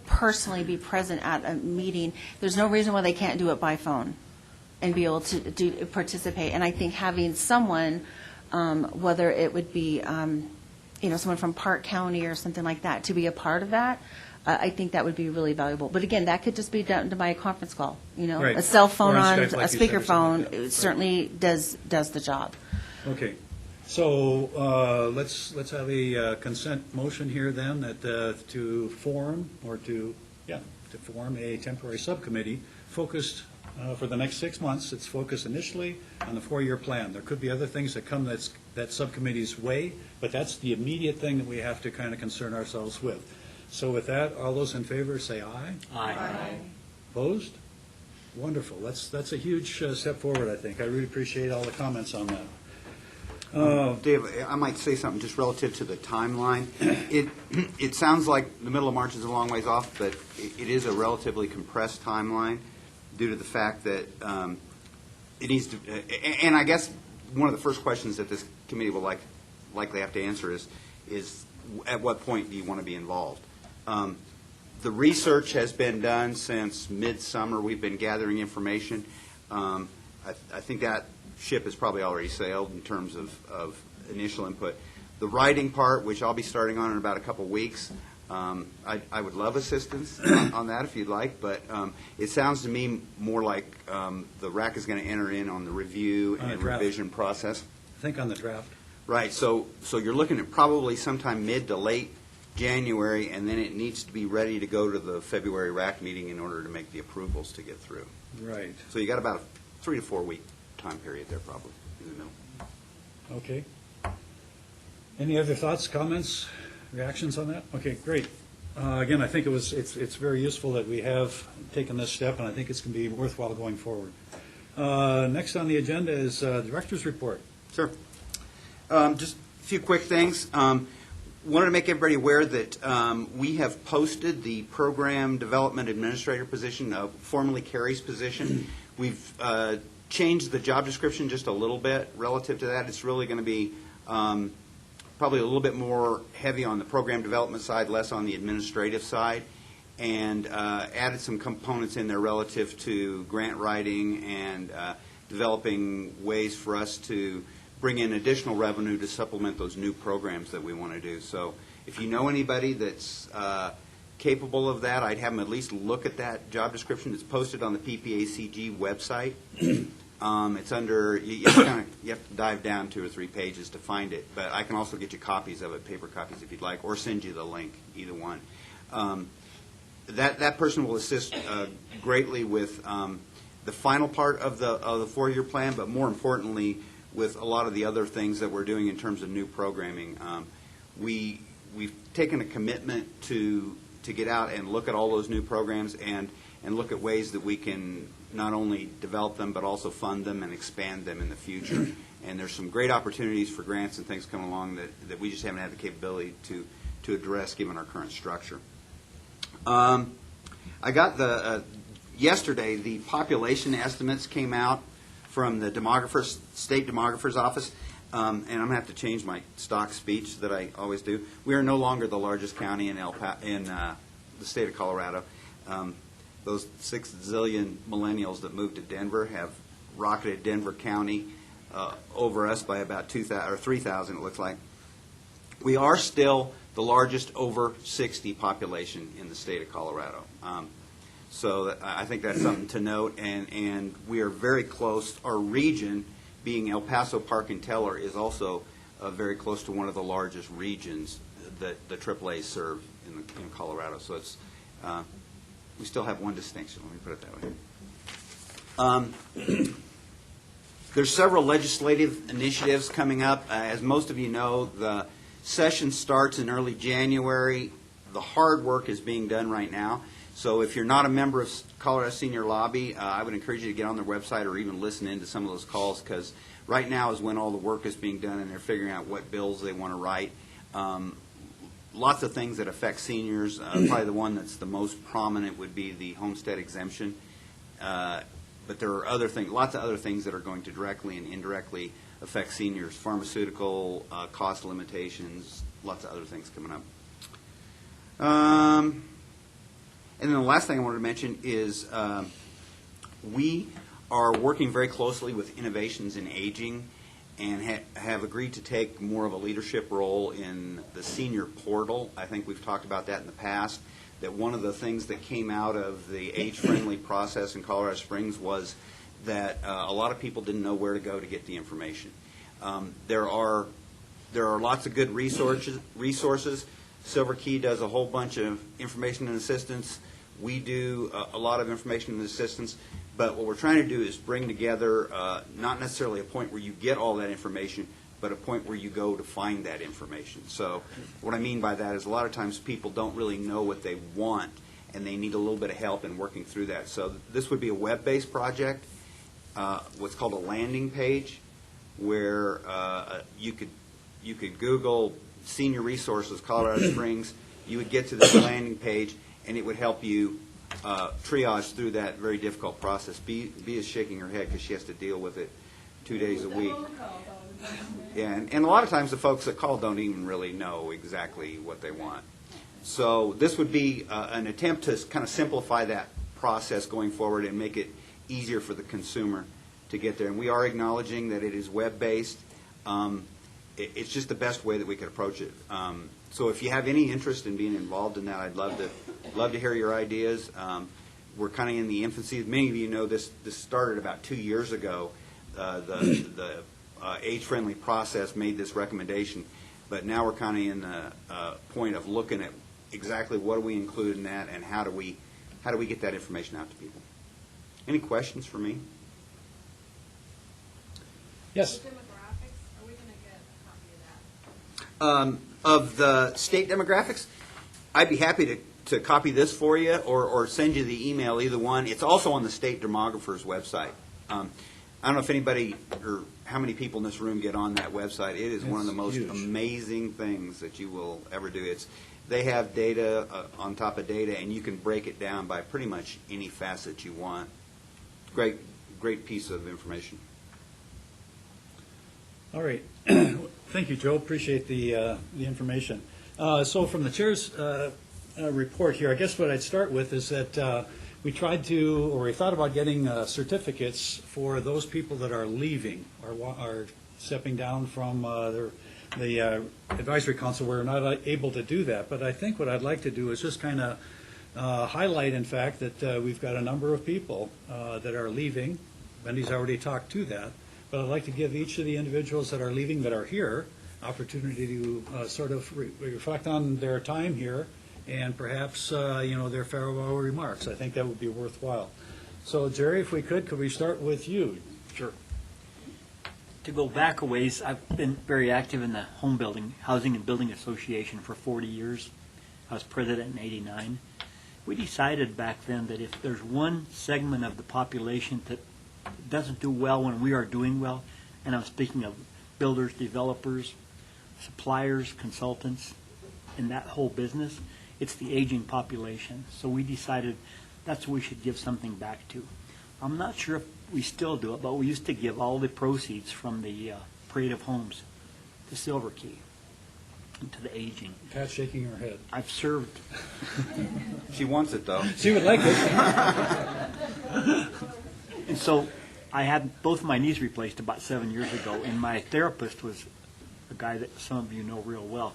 personally be present at a meeting. There's no reason why they can't do it by phone and be able to participate. And I think having someone, whether it would be someone from Park County or something like that, to be a part of that, I think that would be really valuable. But again, that could just be done by a conference call. Right. A cell phone Or on on Skype, a like you said, or something speakerphone like that. it certainly does the job. Okay. So let's have a consent motion here then that to form a temporary subcommittee focused for the next 6 months. It's focused initially on the 4-year plan. There could be other things that come that subcommittee's way, but that's the immediate thing that we have to kind of concern ourselves with. So with that, all those in favor say aye. Aye. Opposed? Wonderful. That's a huge step forward, I think. I really appreciate all the comments on that. Dave, I might say something just relative to the timeline. It sounds like the middle of March is a long ways off, but it is a relatively compressed timeline due to the fact that it needs to, and I guess one of the first questions that this committee will likely have to answer is at what point do you want to be involved? The research has been done since midsummer. We've been gathering information. I think that ship has probably already sailed in terms of initial input. The writing part, which I'll be starting on in about a couple weeks, I would love assistance on that if you'd like, but it sounds to me more like the RAC is going to enter in on the review and revision process. I think on the draft. Right, so you're looking at probably sometime mid to late January, and then it needs to be ready to go to the February RAC meeting in order to make the approvals to get through. Right. So you got about a 3 to 4 week time period there probably in the middle. Okay. Any other thoughts, comments, reactions on that? Okay, great. Again, I think it's very useful that we have taken this step, and I think it's going to be worthwhile going forward. Next on the agenda is Director's Report. Sure. Just a few quick things. Wanted to make everybody aware that we have posted the Program Development Administrator position, formerly Carrie's position. We've changed the job description just a little bit relative to that. It's really going to be probably a little bit more heavy on the program development side, less on the administrative side, and added some components in there relative to grant writing and developing ways for us to bring in additional revenue to supplement those new programs that we want to do. So if you know anybody that's capable of that, I'd have them at least look at that job description. It's posted on the PPACG website. It's under, you have to dive down 2 or 3 pages to find it, but I can also get you copies of it, paper copies if you'd like, or send you the link, either one. That person will assist greatly with the final part of the 4-year plan, but more importantly, with a lot of the other things that we're doing in terms of new programming. We've taken a commitment to get out and look at all those new programs and look at ways that we can not only develop them but also fund them and expand them in the future. And there's some great opportunities for grants and things coming along that we just haven't had the capability to address given our current structure. I got yesterday the population estimates came out from the state demographer's office, and I'm going to have to change my stock speech that I always do. We are no longer the largest county in the state of Colorado. Those 6 zillion millennials that moved to Denver have rocketed Denver County over us by about 2,000 or 3,000, it looks like. We are still the largest over 60 population in the state of Colorado. So I think that's something to note, and we are very close. Our region, being El Paso, Park, and Teller, is also very close to one of the largest regions that the AAA serve in Colorado. So it's we still have one distinction. Let me put it that way. There's several legislative initiatives coming up. As most of you know, the session starts in early January. The hard work is being done right now. So if you're not a member of Colorado Senior Lobby, I would encourage you to get on their website or even listen in to some of those calls, because right now is when all the work is being done and they're figuring out what bills they want to write. Lots of things that affect seniors. Probably the one that's the most prominent would be the homestead exemption. But there are lots of other things that are going to directly and indirectly affect seniors. Pharmaceutical cost limitations, lots of other things coming up. And then the last thing I wanted to mention is we are working very closely with Innovations in Aging and have agreed to take more of a leadership role in the senior portal. I think we've talked about that in the past, that one of the things that came out of the age-friendly process in Colorado Springs was that a lot of people didn't know where to go to get the information. There are lots of good resources. Silver Key does a whole bunch of information and assistance. We do a lot of information and assistance. But what we're trying to do is bring together not necessarily a point where you get all that information, but a point where you go to find that information. So what I mean by that is a lot of times people don't really know what they want, and they need a little bit of help in working through that. So this would be a web-based project, what's called a landing page, where you could Google senior resources, Colorado Springs. You would get to this landing page, and it would help you triage through that very difficult process. Bea is shaking her head because she has to deal with it 2 days a week. Yeah, and a lot of times the folks that call don't even really know exactly what they want. So this would be an attempt to kind of simplify that process going forward and make it easier for the consumer to get there. And we are acknowledging that it is web-based. It's just the best way that we could approach it. So if you have any interest in being involved in that, I'd love to hear your ideas. We're kind of in the infancy. Many of you know this started about 2 years ago. The age-friendly process made this recommendation, but now we're kind of in the point of looking at exactly what do we include in that, and how do we get that information out to people. Any questions for me? Yes. Demographics, are we going to get a copy of that? Of the state demographics, I'd be happy to copy this for you or send you the email, either one. It's also on the state demographer's website. I don't know if anybody or how many people in this room get on that website. It is one of the most amazing things that you will ever do. They have data on top of data, and you can break it down by pretty much any facet you want. Great piece of information. All right. Thank you, Joe. Appreciate the information. So from the chair's report here, I guess what I'd start with is that we thought about getting certificates for those people that are leaving or are stepping down from the advisory council. We're not able to do that, but I think what I'd like to do is just kind of highlight, in fact, that we've got a number of people that are leaving. Wendy's already talked to that. But I'd like to give each of the individuals that are leaving that are here opportunity to sort of reflect on their time here and perhaps, their farewell remarks. I think that would be worthwhile. So, Jerry, if we could we start with you? Sure. To go back a ways, I've been very active in the Housing and Building Association for 40 years. I was president in '89. We decided back then that if there's one segment of the population that doesn't do well when we are doing well, and I'm speaking of builders, developers, suppliers, consultants, in that whole business, it's the aging population. So we decided that's what we should give something back to. I'm not sure if we still do it, but we used to give all the proceeds from the Parade of Homes to Silver Key, and to the aging. Pat's shaking her head. I've served. She wants it, though. She would like it. And so I had both of my knees replaced about 7 years ago, and my therapist was a guy that some of you know real well.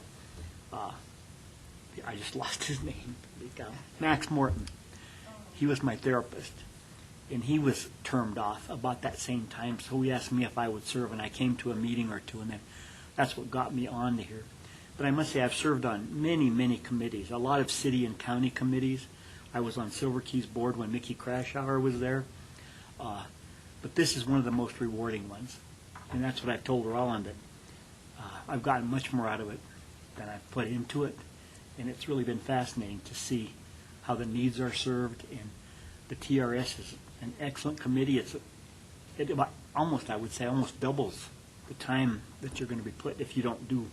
I just lost his name. Max Morton. He was my therapist, and he was termed off about that same time, so he asked me if I would serve, and I came to a meeting or two, and then that's what got me on to here. But I must say I've served on many, many committees, a lot of city and county committees. I was on Silver Key's board when Mickey Crashauer was there. But this is one of the most rewarding ones. And that's what I've told Roland, that I've gotten much more out of it than I've put into it. And it's really been fascinating to see how the needs are served. And the TRS is an excellent committee. It almost doubles the time that you're going to be put if you don't do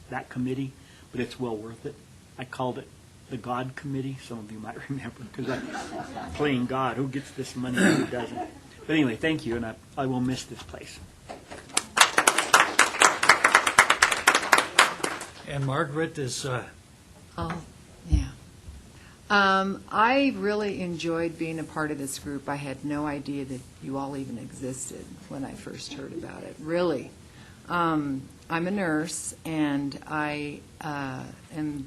that committee. But it's well worth it. I called it the God Committee. Some of you might remember, because I'm playing God. Who gets this money and who doesn't? But anyway, thank you, and I will miss this place. And Margaret is... I really enjoyed being a part of this group. I had no idea that you all even existed when I first heard about it, really. I'm a nurse, and I am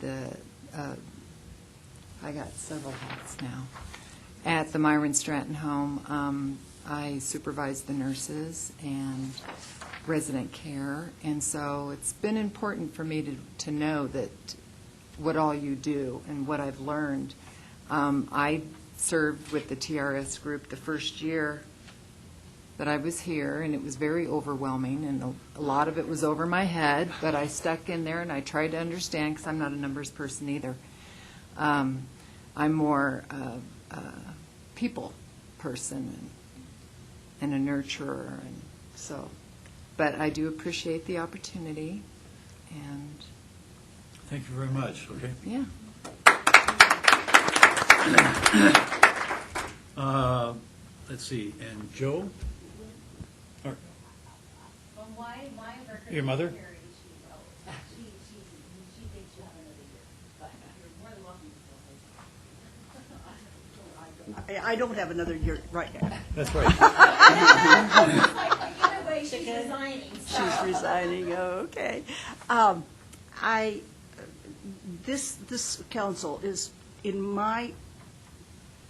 I got several hats now. At the Myron Stratton home, I supervise the nurses and resident care, and so it's been important for me to know that what all you do and what I've learned. I served with the TRS group the first year that I was here, and it was very overwhelming, and a lot of it was over my head, but I stuck in there and I tried to understand, because I'm not a numbers person either. I'm more a people person and a nurturer, and so, but I do appreciate the opportunity, and Thank you very much, okay? yeah. Let's see, and Joe? Or- Well, my record. Your mother? She thinks you have another year, but you're more than welcome to still say I don't have another year right now. That's right. Either way, she's resigning, so. She's resigning, okay. This council is, in my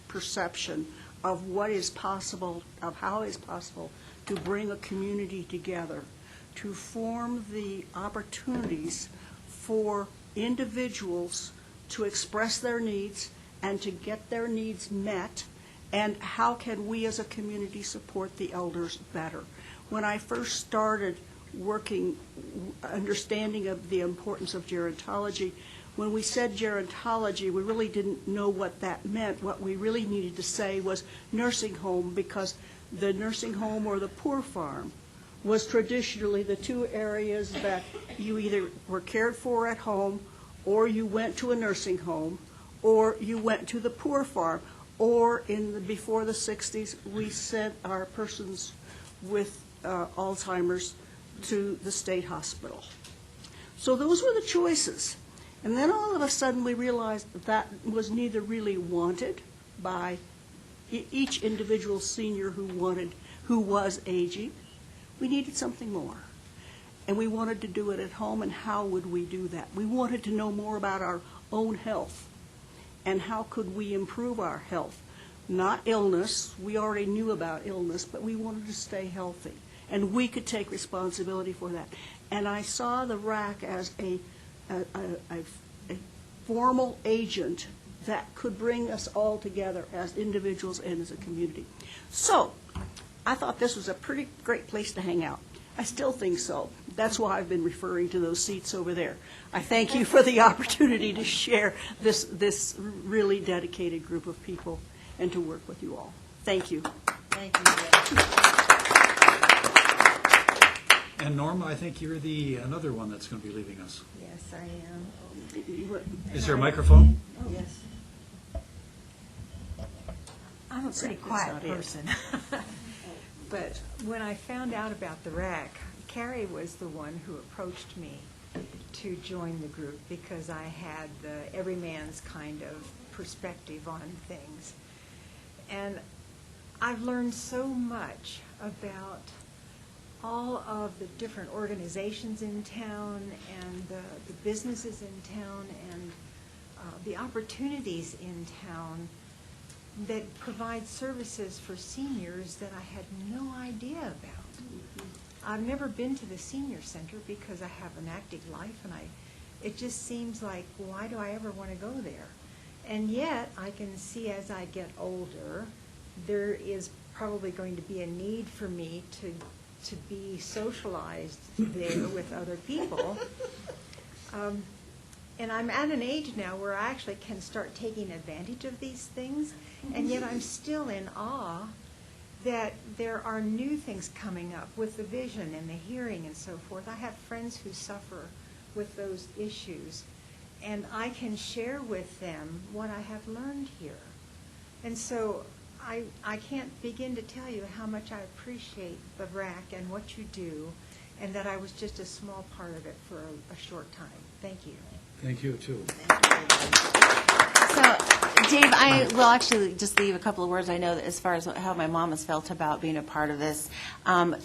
perception of what is possible, of how it's possible to bring a community together, to form the opportunities for individuals to express their needs and to get their needs met, and how can we as a community support the elders better. When I first started working, understanding of the importance of gerontology, when we said gerontology, we really didn't know what that meant. What we really needed to say was nursing home, because the nursing home or the poor farm was traditionally the two areas that you either were cared for at home, or you went to a nursing home, or you went to the poor farm, or before the 60s, we sent our persons with Alzheimer's to the state hospital. So those were the choices. And then all of a sudden, we realized that was neither really wanted by each individual senior who was aging. We needed something more. And we wanted to do it at home, and how would we do that? We wanted to know more about our own health, and how could we improve our health. Not illness, we already knew about illness, but we wanted to stay healthy, and we could take responsibility for that. And I saw the RAC as a formal agent that could bring us all together as individuals and as a community. So I thought this was a pretty great place to hang out. I still think so. That's why I've been referring to those seats over there. I thank you for the opportunity to share this really dedicated group of people and to work with you all. Thank you. Thank you. And Norma, I think you're another one that's going to be leaving us. Yes, I am. Is there a microphone? Yes. I'm a pretty That's quiet not it. person. But when I found out about the RAC, Carrie was the one who approached me to join the group, because I had the everyman's kind of perspective on things. And I've learned so much about all of the different organizations in town, and the businesses in town, and the opportunities in town that provide services for seniors that I had no idea about. I've never been to the senior center because I have an active life, and it just seems like, why do I ever want to go there? And yet, I can see as I get older, there is probably going to be a need for me to be socialized there with other people. And I'm at an age now where I actually can start taking advantage of these things, and yet I'm still in awe that there are new things coming up with the vision and the hearing and so forth. I have friends who suffer with those issues, and I can share with them what I have learned here. And so I can't begin to tell you how much I appreciate the RAC and what you do, and that I was just a small part of it for a short time. Thank you. Thank you, too. So, Dave, I will actually just leave a couple of words. I know that as far as how my mom has felt about being a part of this,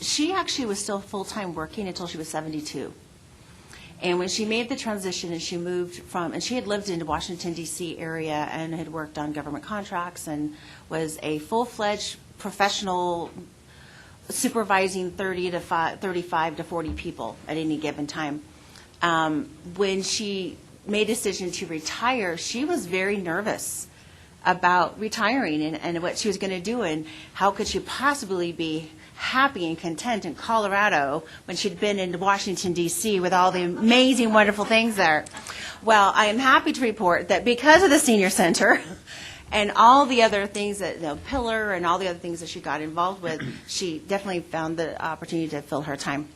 she actually was still full-time working until she was 72. And when she made the transition and she moved from, and she had lived in the Washington, D.C. area and had worked on government contracts and was a full-fledged professional supervising 35 to 40 people at any given time. When she made a decision to retire, she was very nervous about retiring and what she was going to do, and how could she possibly be happy and content in Colorado when she'd been in Washington, D.C. with all the amazing, wonderful things there. Well, I am happy to report that because of the senior center and all the other things that, Pillar and all the other things that she got involved with, she definitely found the opportunity to fill her time.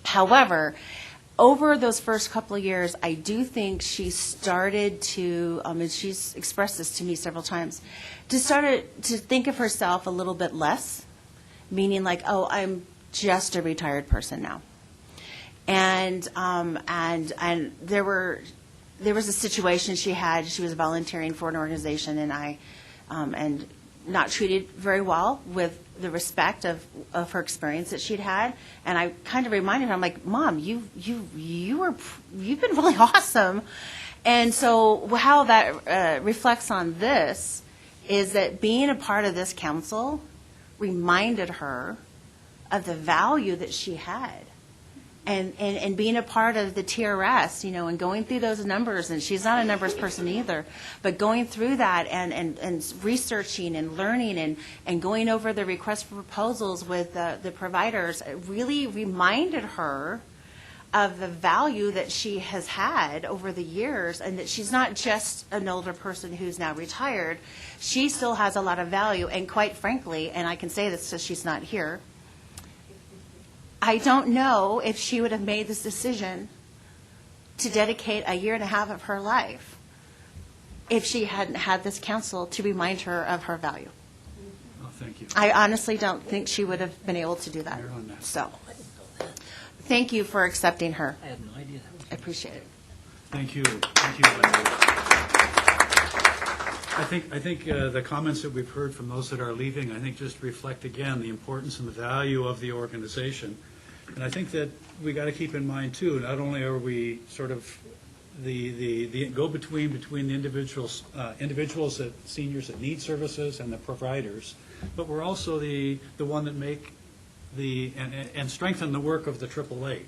However, over those first couple of years, I do think she started to, and she's expressed this to me several times, to start to think of herself a little bit less, meaning like, oh, I'm just a retired person now. And there was a situation she had. She was volunteering for an organization, and not treated very well with the respect of her experience that she'd had. And I kind of reminded her, I'm like, Mom, you've been really awesome. And so how that reflects on this is that being a part of this council reminded her of the value that she had. And being a part of the TRS, and going through those numbers, and she's not a numbers person either, but going through that and researching and learning and going over the request for proposals with the providers, it really reminded her of the value that she has had over the years, and that she's not just an older person who's now retired. She still has a lot of value, and quite frankly, and I can say this because she's not here, I don't know if she would have made this decision to dedicate a year and a half of her life if she hadn't had this council to remind her of her value. Oh, thank you. I honestly don't think she would have been able to do that. So, thank you for accepting her. I had no idea. I appreciate it. Thank you. Thank you, Wendy. I think the comments that we've heard from those that are leaving, I think just reflect again the importance and the value of the organization. And I think that we got to keep in mind too, not only are we sort of the go-between between the individuals that seniors that need services and the providers, but we're also the one that make and strengthen the work of the AAA.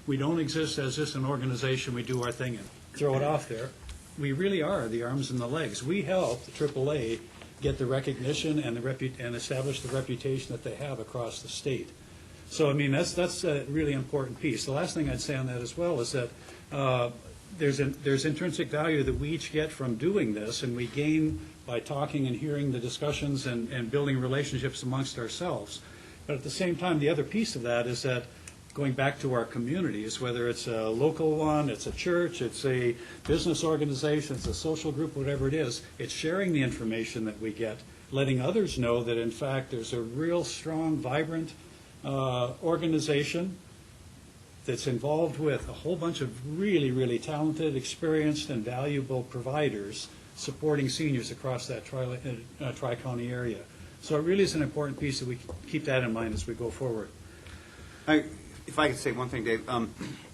We don't exist as just an organization. We do our thing and throw it off there. We really are the arms and the legs. We help the AAA get the recognition and and establish the reputation that they have across the state. So, I mean, that's a really important piece. The last thing I'd say on that as well is that there's intrinsic value that we each get from doing this, and we gain by talking and hearing the discussions and building relationships amongst ourselves. But at the same time, the other piece of that is that going back to our communities, whether it's a local one, it's a church, it's a business organization, it's a social group, whatever it is, it's sharing the information that we get, letting others know that, in fact, there's a real strong, vibrant organization that's involved with a whole bunch of really, really talented, experienced, and valuable providers supporting seniors across that tri-county area. So it really is an important piece that we keep that in mind as we go forward. If I could say one thing, Dave,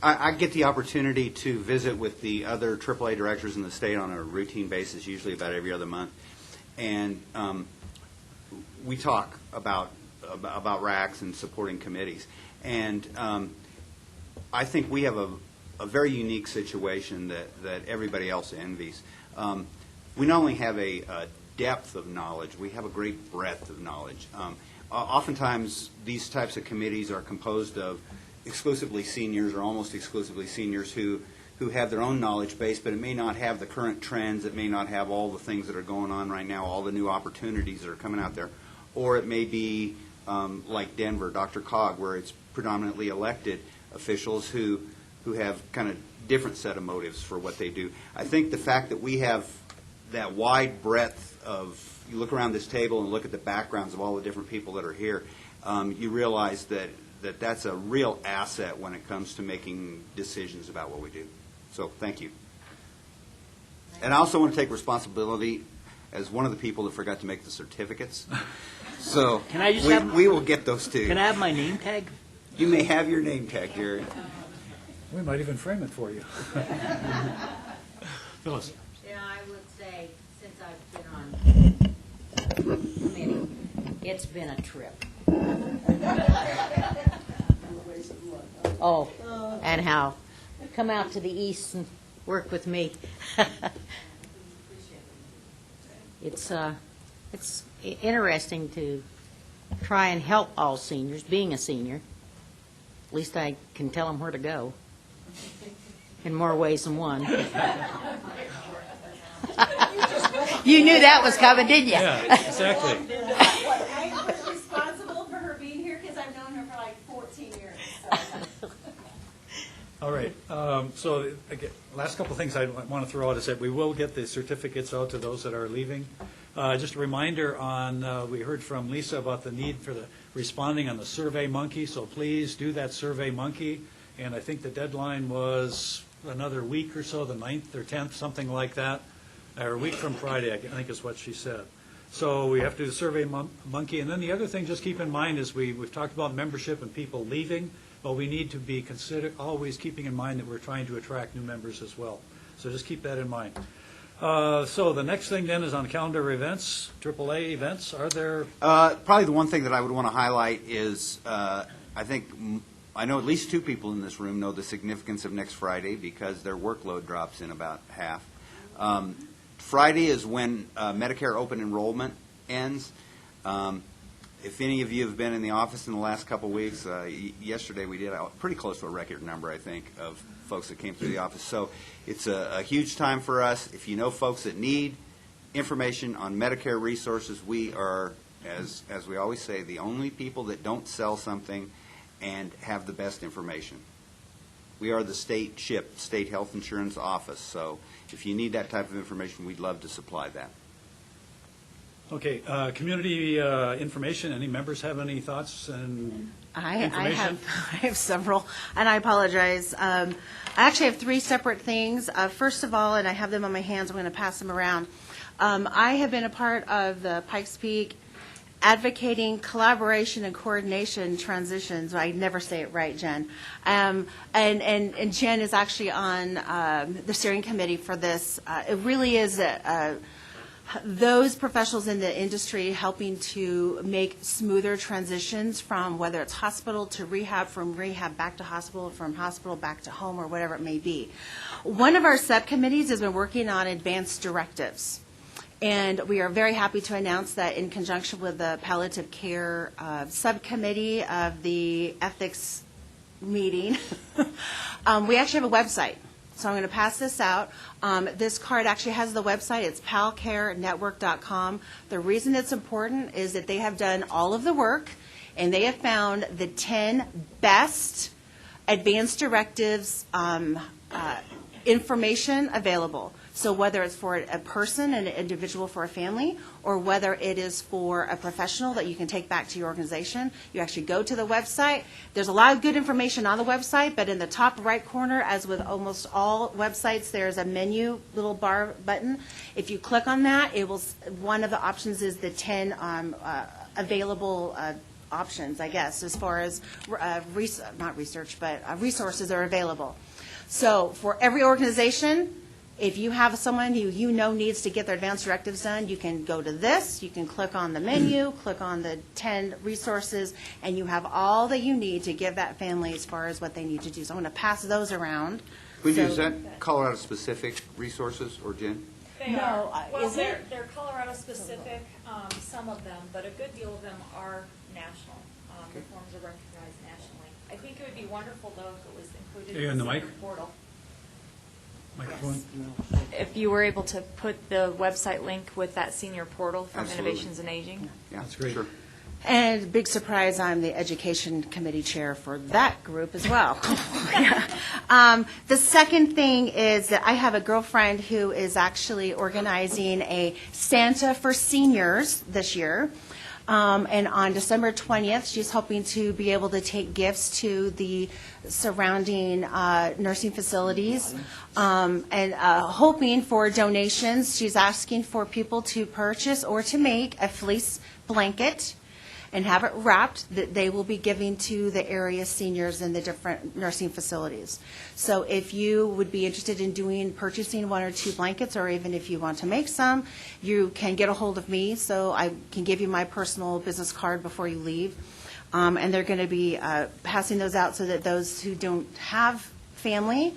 I get the opportunity to visit with the other AAA directors in the state on a routine basis, usually about every other month, and we talk about RACs and supporting committees. And I think we have a very unique situation that everybody else envies. We not only have a depth of knowledge, we have a great breadth of knowledge. Oftentimes, these types of committees are composed of exclusively seniors or almost exclusively seniors who have their own knowledge base, but it may not have the current trends, it may not have all the things that are going on right now, all the new opportunities that are coming out there. Or it may be like Denver, Dr. Cog, where it's predominantly elected officials who have kind of different set of motives for what they do. I think the fact that we have that wide breadth of, you look around this table and look at the backgrounds of all the different people that are here, you realize that that's a real asset when it comes to making decisions about what we do. So thank you. And I also want to take responsibility as one of the people that forgot to make the certificates. So Can I just we will get those to you. Can I have my name tag? You may have your name tag, Jerry. We might even frame it for you. Phyllis. Yeah, I would say, since I've been on committee, it's been a trip. Oh, and how? Come out to the east and work with me. It's interesting to try and help all seniors, being a senior. At least I can tell them where to go in more ways than one. You knew that was coming, didn't you? Yeah, exactly. I was responsible for her being here because I've known her for like 14 years. So. All right, so again, last couple of things I want to throw out is that we will get the certificates out to those that are leaving. Just a reminder on, we heard from Lisa about the need for the responding on the Survey Monkey, so please do that Survey Monkey. And I think the deadline was another week or so, the 9th or 10th, something like that, or a week from Friday, I think is what she said. So we have to do the Survey Monkey. And then the other thing, just keep in mind, is we've talked about membership and people leaving, but we need to be always keeping in mind that we're trying to attract new members as well. So just keep that in mind. So the next thing then is on calendar events, AAA events. Are there? Probably the one thing that I would want to highlight is, I know at least 2 people in this room know the significance of next Friday because their workload drops in about half. Friday is when Medicare open enrollment ends. If any of you have been in the office in the last couple of weeks, yesterday we did pretty close to a record number, I think, of folks that came through the office. So it's a huge time for us. If you know folks that need information on Medicare resources, we are, as we always say, the only people that don't sell something and have the best information. We are the state health insurance office. So if you need that type of information, we'd love to supply that. Okay, community information. Any members have any thoughts and information? I have several, and I apologize. I actually have 3 separate things. First of all, and I have them on my hands, I'm going to pass them around. I have been a part of the Pikes Peak Advocating Collaboration and Coordination Transitions. I never say it right, Jen. And Jen is actually on the steering committee for this. It really is those professionals in the industry helping to make smoother transitions from whether it's hospital to rehab, from rehab back to hospital, from hospital back to home, or whatever it may be. One of our subcommittees has been working on advanced directives. And we are very happy to announce that in conjunction with the palliative care subcommittee of the ethics meeting, we actually have a website. So I'm going to pass this out. This card actually has the website. It's palcarenetwork.com. The reason it's important is that they have done all of the work, and they have found the 10 best advanced directives information available. So whether it's for a person, an individual, for a family, or whether it is for a professional that you can take back to your organization, you actually go to the website. There's a lot of good information on the website, but in the top right corner, as with almost all websites, there's a menu little bar button. If you click on that, it will. One of the options is the 10 available options, I guess, as far as not research, but resources are available. So for every organization, if you have someone who you know needs to get their advanced directives done, you can go to this, you can click on the menu, click on the 10 resources, and you have all that you need to give that family as far as what they need to do. So I'm going to pass those around. Is that Colorado-specific resources, or Jen? They are. Well, they're Colorado-specific, some of them, but a good deal of them are national. The forms are recognized nationally. I think it would be wonderful, though, if it was included in the senior portal. Microphone? If you were able to put the website link with that senior portal from Absolutely. Innovations in Aging. Yeah, That's great. Sure. And big surprise, I'm the education committee chair for that group as well. The second thing is that I have a girlfriend who is actually organizing a Santa for seniors this year. And on December 20th, she's hoping to be able to take gifts to the surrounding nursing facilities and hoping for donations. She's asking for people to purchase or to make a fleece blanket and have it wrapped that they will be giving to the area seniors in the different nursing facilities. So if you would be interested in purchasing 1 or 2 blankets, or even if you want to make some, you can get a hold of me, so I can give you my personal business card before you leave. And they're going to be passing those out so that those who don't have family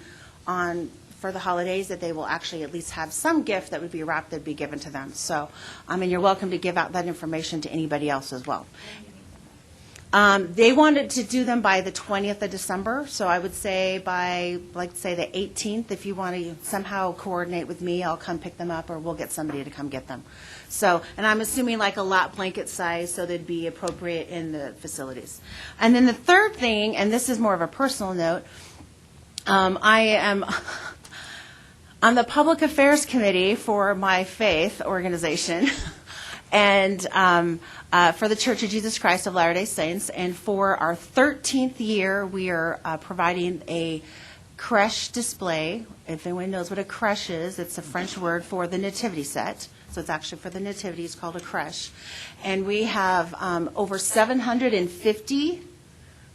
for the holidays, that they will actually at least have some gift that would be wrapped that would be given to them. So, and you're welcome to give out that information to anybody else as well. They wanted to do them by the 20th of December, so I would say by, like, say, the 18th, if you want to somehow coordinate with me, I'll come pick them up, or we'll get somebody to come get them. So, and I'm assuming like a lap blanket size, so they'd be appropriate in the facilities. And then the third thing, and this is more of a personal note, I am on the Public Affairs Committee for my faith organization, and for the Church of Jesus Christ of Latter-day Saints. And for our 13th year, we are providing a creche display. If anyone knows what a creche is, it's a French word for the nativity set. So it's actually for the nativity. It's called a creche. And we have over 750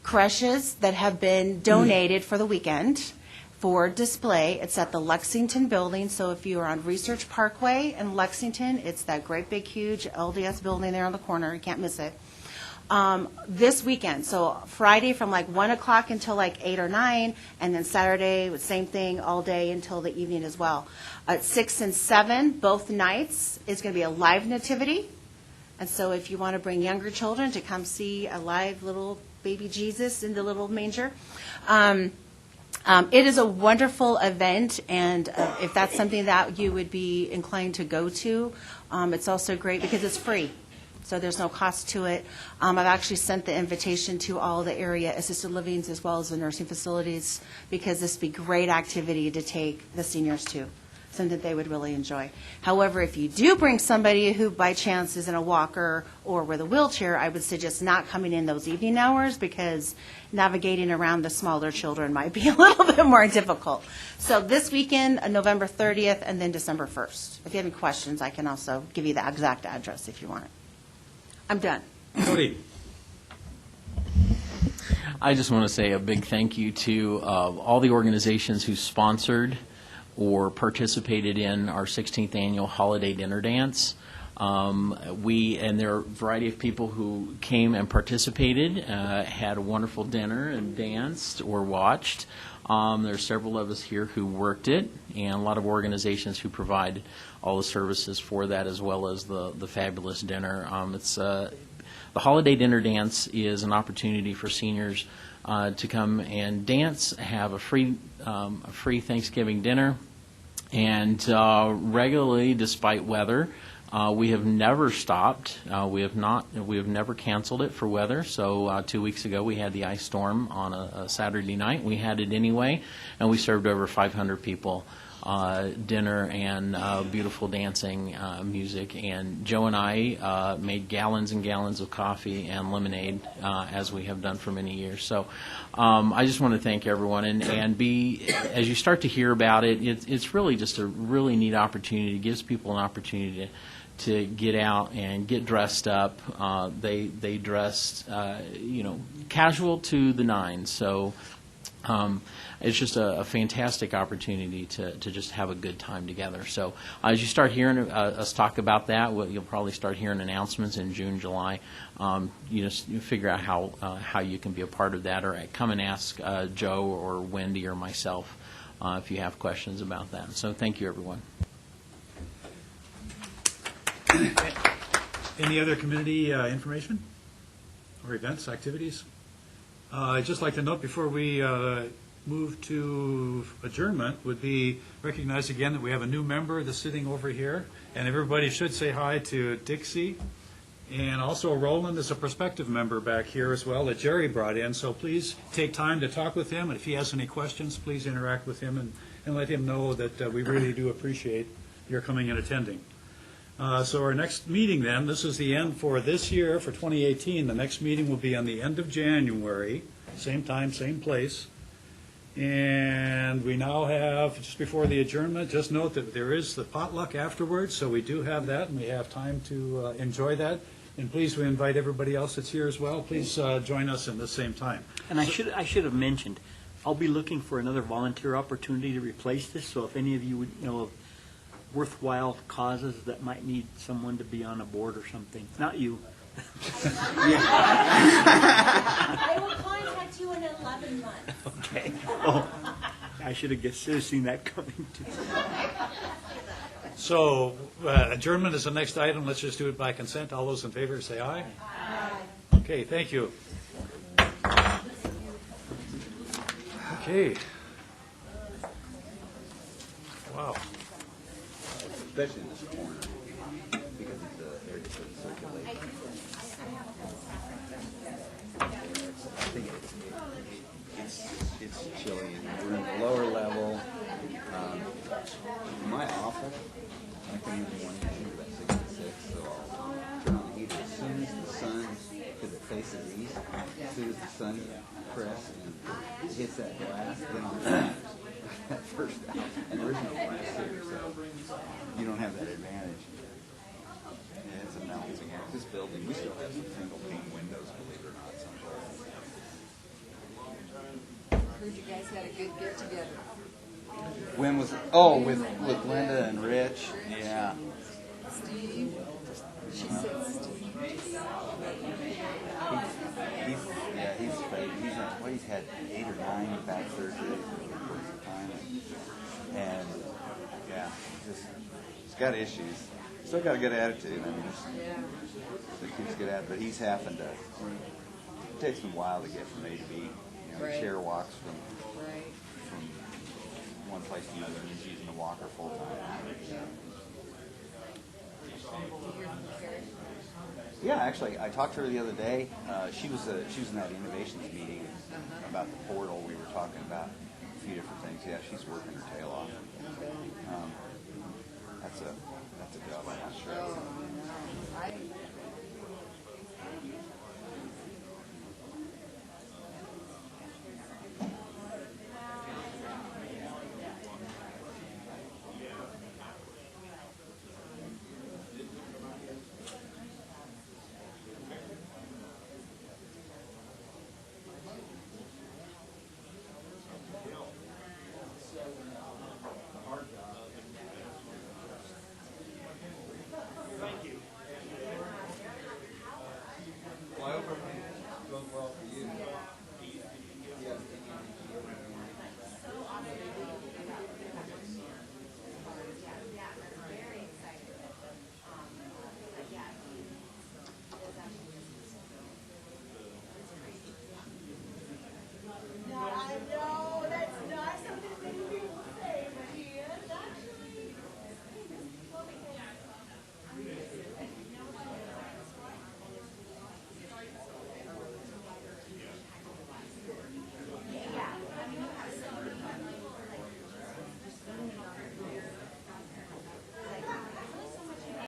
creches that have been donated for the weekend for display. It's at the Lexington building, so if you are on Research Parkway in Lexington, it's that great big huge LDS building there on the corner. You can't miss it. This weekend, so Friday from like 1 o'clock until like 8 or 9, and then Saturday, same thing, all day until the evening as well. At 6 and 7, both nights, is going to be a live nativity. And so if you want to bring younger children to come see a live little baby Jesus in the little manger, it is a wonderful event, and if that's something that you would be inclined to go to, it's also great because it's free. So there's no cost to it. I've actually sent the invitation to all the area assisted livings as well as the nursing facilities, because this would be great activity to take the seniors to, something that they would really enjoy. However, if you do bring somebody who by chance is in a walker or with a wheelchair, I would suggest not coming in those evening hours, because navigating around the smaller children might be a little bit more difficult. So this weekend, November 30th, and then December 1st. If you have any questions, I can also give you the exact address if you want it. I'm done. Cody. I just want to say a big thank you to all the organizations who sponsored or participated in our 16th annual holiday dinner dance. And there are a variety of people who came and participated, had a wonderful dinner and danced or watched. There are several of us here who worked it, and a lot of organizations who provide all the services for that, as well as the fabulous dinner. The holiday dinner dance is an opportunity for seniors to come and dance, have a free Thanksgiving dinner, and regularly, despite weather, we have never stopped. We have never canceled it for weather. So 2 weeks ago we had the ice storm on a Saturday night. We had it anyway, and we served over 500 people dinner and beautiful dancing, music. And Joe and I made gallons and gallons of coffee and lemonade, as we have done for many years. So I just want to thank everyone, and as you start to hear about it, it's really just a really neat opportunity. It gives people an opportunity to get out and get dressed up. They dressed, casual to the nines. So it's just a fantastic opportunity to just have a good time together. So as you start hearing us talk about that, you'll probably start hearing announcements in June, July. You figure out how you can be a part of that, or come and ask Joe or Wendy or myself if you have questions about that. So thank you, everyone. Any other community information or events, activities? I'd just like to note before we move to adjournment, would be recognize again that we have a new member that's sitting over here, and everybody should say hi to Dixie. And also Roland is a prospective member back here as well that Jerry brought in, so please take time to talk with him, and if he has any questions, please interact with him and let him know that we really do appreciate your coming and attending. So our next meeting then, this is the end for this year, for 2018. The next meeting will be on the end of January, same time, same place. And we now have, just before the adjournment, just note that there is the potluck afterwards, so we do have that, and we have time to enjoy that. And please, we invite everybody else that's here as well. Please join us in the same time. And I should have mentioned, I'll be looking for another volunteer opportunity to replace this, so if any of you would know of worthwhile causes that might need someone to be on a board or something. Not you. I will contact you in 11 months. Okay. Oh, I should have seen that coming too. So adjournment is the next item. Let's just do it by consent. All those in favor say aye. Aye. Okay, thank you. Okay. Wow. Especially in this corner, because it's the area for the circulation. I think it's chilly, and we're in the lower level. My office, I come in the morning, I think about 6 to 6, so I'll turn on the heater as soon as the sun, because it faces east, as soon as the sun crests and hits that glass, then I'll turn that first out. And there is no glass here, so you don't have that advantage. Yeah, it's a balancing act. This building, we still have some single pane windows, believe it or not, sometimes. Heard you guys had a good get-together. When was it? Oh, with Linda and Rich, yeah. Steve? She said Steve. He's had 8 or 9 back surgeries in the course of time, and yeah, he's got issues. Still got a good attitude. I mean, he keeps good at it, but he's having to. It takes him a while to get from A to B. You know, Right. he chair walks from Right. one place to another, and he's using the walker full time. Yeah, actually, I talked to her the other day. She was in that innovations meeting about the portal. We were talking about a few different things. Yeah, she's working her tail off. That's a job I'm not sure.